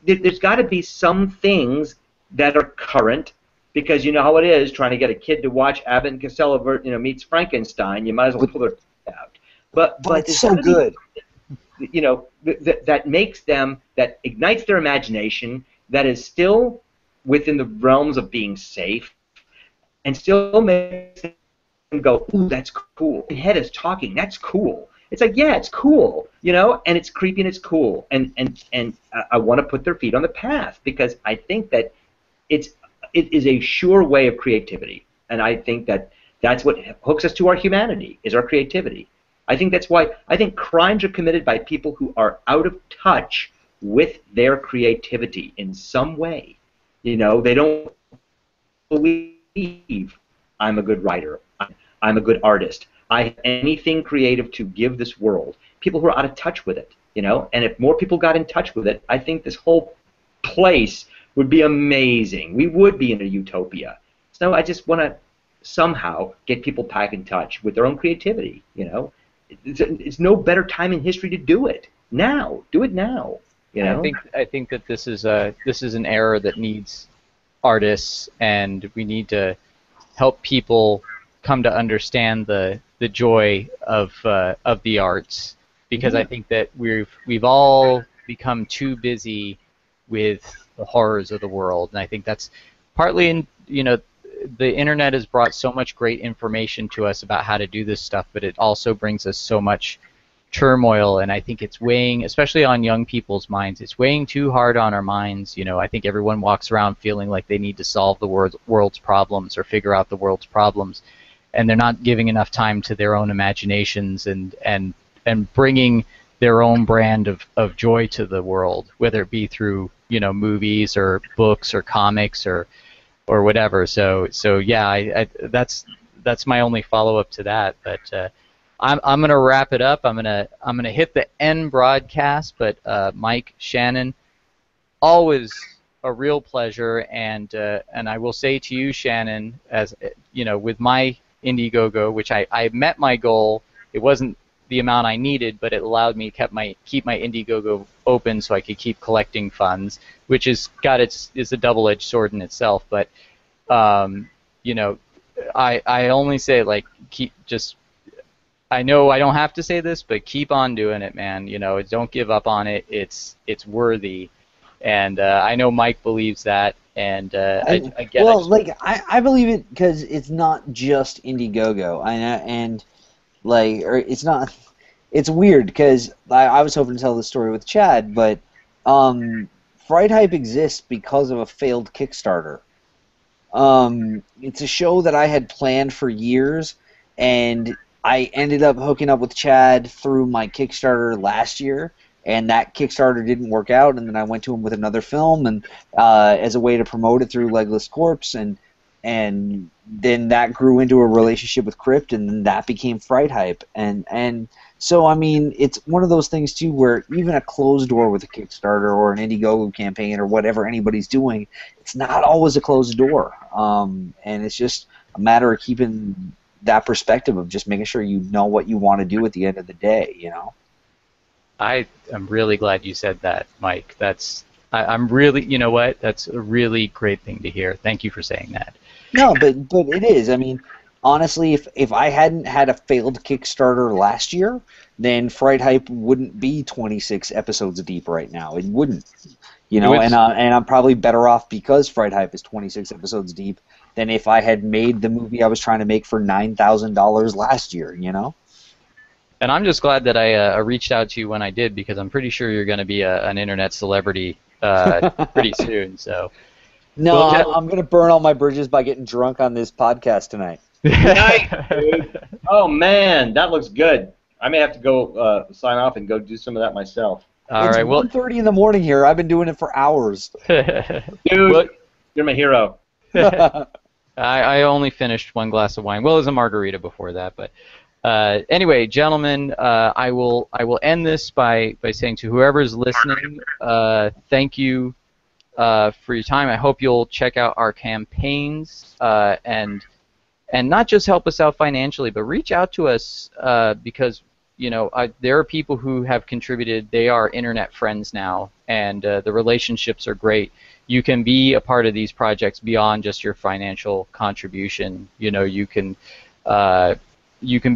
there's got to be some things that are current, because you know how it is trying to get a kid to watch Abbott and Costello, you know, meets Frankenstein. You might as well pull their out. But
it's so good.
You know, that makes them, that ignites their imagination, that is still within the realms of being safe, and still makes them go, ooh, that's cool. The head is talking. That's cool. It's like, yeah, it's cool, you know, and it's creepy and it's cool, and I want to put their feet on the path, because I think that it is a sure way of creativity, and I think that that's what hooks us to our humanity, is our creativity. I think that's why I think crimes are committed by people who are out of touch with their creativity in some way. You know, they don't believe I'm a good writer, I'm a good artist, I have anything creative to give this world. People who are out of touch with it, you know, and if more people got in touch with it, I think this whole place would be amazing. We would be in a utopia. So I just want to somehow get people back in touch with their own creativity. You know, it's no better time in history to do it. Now, do it now. You know.
I think that this is an era that needs artists, and we need to help people come to understand the joy of the arts, because I think that we've all become too busy with the horrors of the world, and I think that's partly in, you know, the internet has brought so much great information to us about how to do this stuff, but it also brings us so much turmoil, and I think it's weighing, especially on young people's minds, it's weighing too hard on our minds. You know, I think everyone walks around feeling like they need to solve the world's problems or figure out the world's problems, and they're not giving enough time to their own imaginations and bringing their own brand of joy to the world, whether it be through, you know, movies or books or comics or whatever. So yeah, that's my only follow up to that. But I'm gonna wrap it up. I'm gonna hit the end broadcast. But Mike, Shannon, always a real pleasure. And I will say to you, Shannon, as you know, with my Indiegogo, which I met my goal. It wasn't the amount I needed, but it allowed me to keep my Indiegogo open so I could keep collecting funds, which is a double-edged sword in itself. But you know, I only say, like, I know I don't have to say this, but keep on doing it, man. You know, don't give up on it. It's worthy, and I know Mike believes that. And
I believe it because it's not just Indiegogo. It's not. It's weird because I was hoping to tell this story with Chad, but Fright Hype exists because of a failed Kickstarter. It's a show that I had planned for years, and I ended up hooking up with Chad through my Kickstarter last year, and that Kickstarter didn't work out, and then I went to him with another film, and as a way to promote it through Legless Corpse, and then that grew into a relationship with Crypt, and then that became Fright Hype, and so I mean, it's one of those things too where even a closed door with a Kickstarter or an Indiegogo campaign or whatever anybody's doing, it's not always a closed door, and it's just a matter of keeping that perspective of just making sure you know what you want to do at the end of the day, you know.
I am really glad you said that, Mike. I'm really, you know what? That's a really great thing to hear. Thank you for saying that.
No, but it is. I mean, honestly, if I hadn't had a failed Kickstarter last year, then Fright Hype wouldn't be 26 episodes deep right now. It wouldn't. You know, and I'm probably better off because Fright Hype is 26 episodes deep than if I had made the movie I was trying to make for $9,000 last year, you know?
And I'm just glad that I reached out to you when I did, because I'm pretty sure you're going to be an internet celebrity pretty soon. So.
No, well, I'm going to burn all my bridges by getting drunk on this podcast tonight.
Nice, dude. Oh, man, that looks good. I may have to go sign off and go do some of that myself.
It's 1:30 in the morning here. I've been doing it for hours.
Dude, you're my hero.
I only finished one glass of wine. Well, it was a margarita before that, but anyway, gentlemen, I will end this by saying to whoever's listening, thank you for your time. I hope you'll check out our campaigns and not just help us out financially, but reach out to us because, you know, there are people who have contributed. They are internet friends now, and the relationships are great. You can be a part of these projects beyond just your financial contribution. You know, you can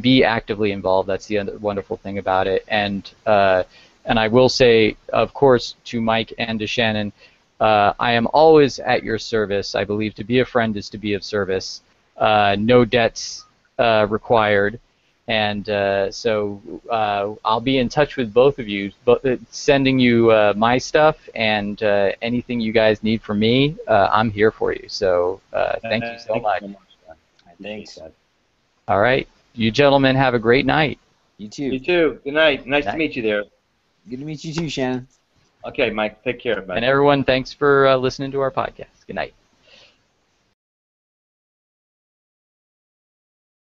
be actively involved. That's the wonderful thing about it. And I will say, of course, to Mike and to Shannon, I am always at your service. I believe to be a friend is to be of service. No debts required. And so I'll be in touch with both of you, sending you my stuff, and anything you guys need from me, I'm here for you. So thank you so much.
Thanks.
All right. You gentlemen have a great night.
You too.
You too. Good night. Nice to meet you there.
Good to meet you too, Shannon.
Okay, Mike. Take care. Bye.
And everyone, thanks for listening to our podcast. Good night.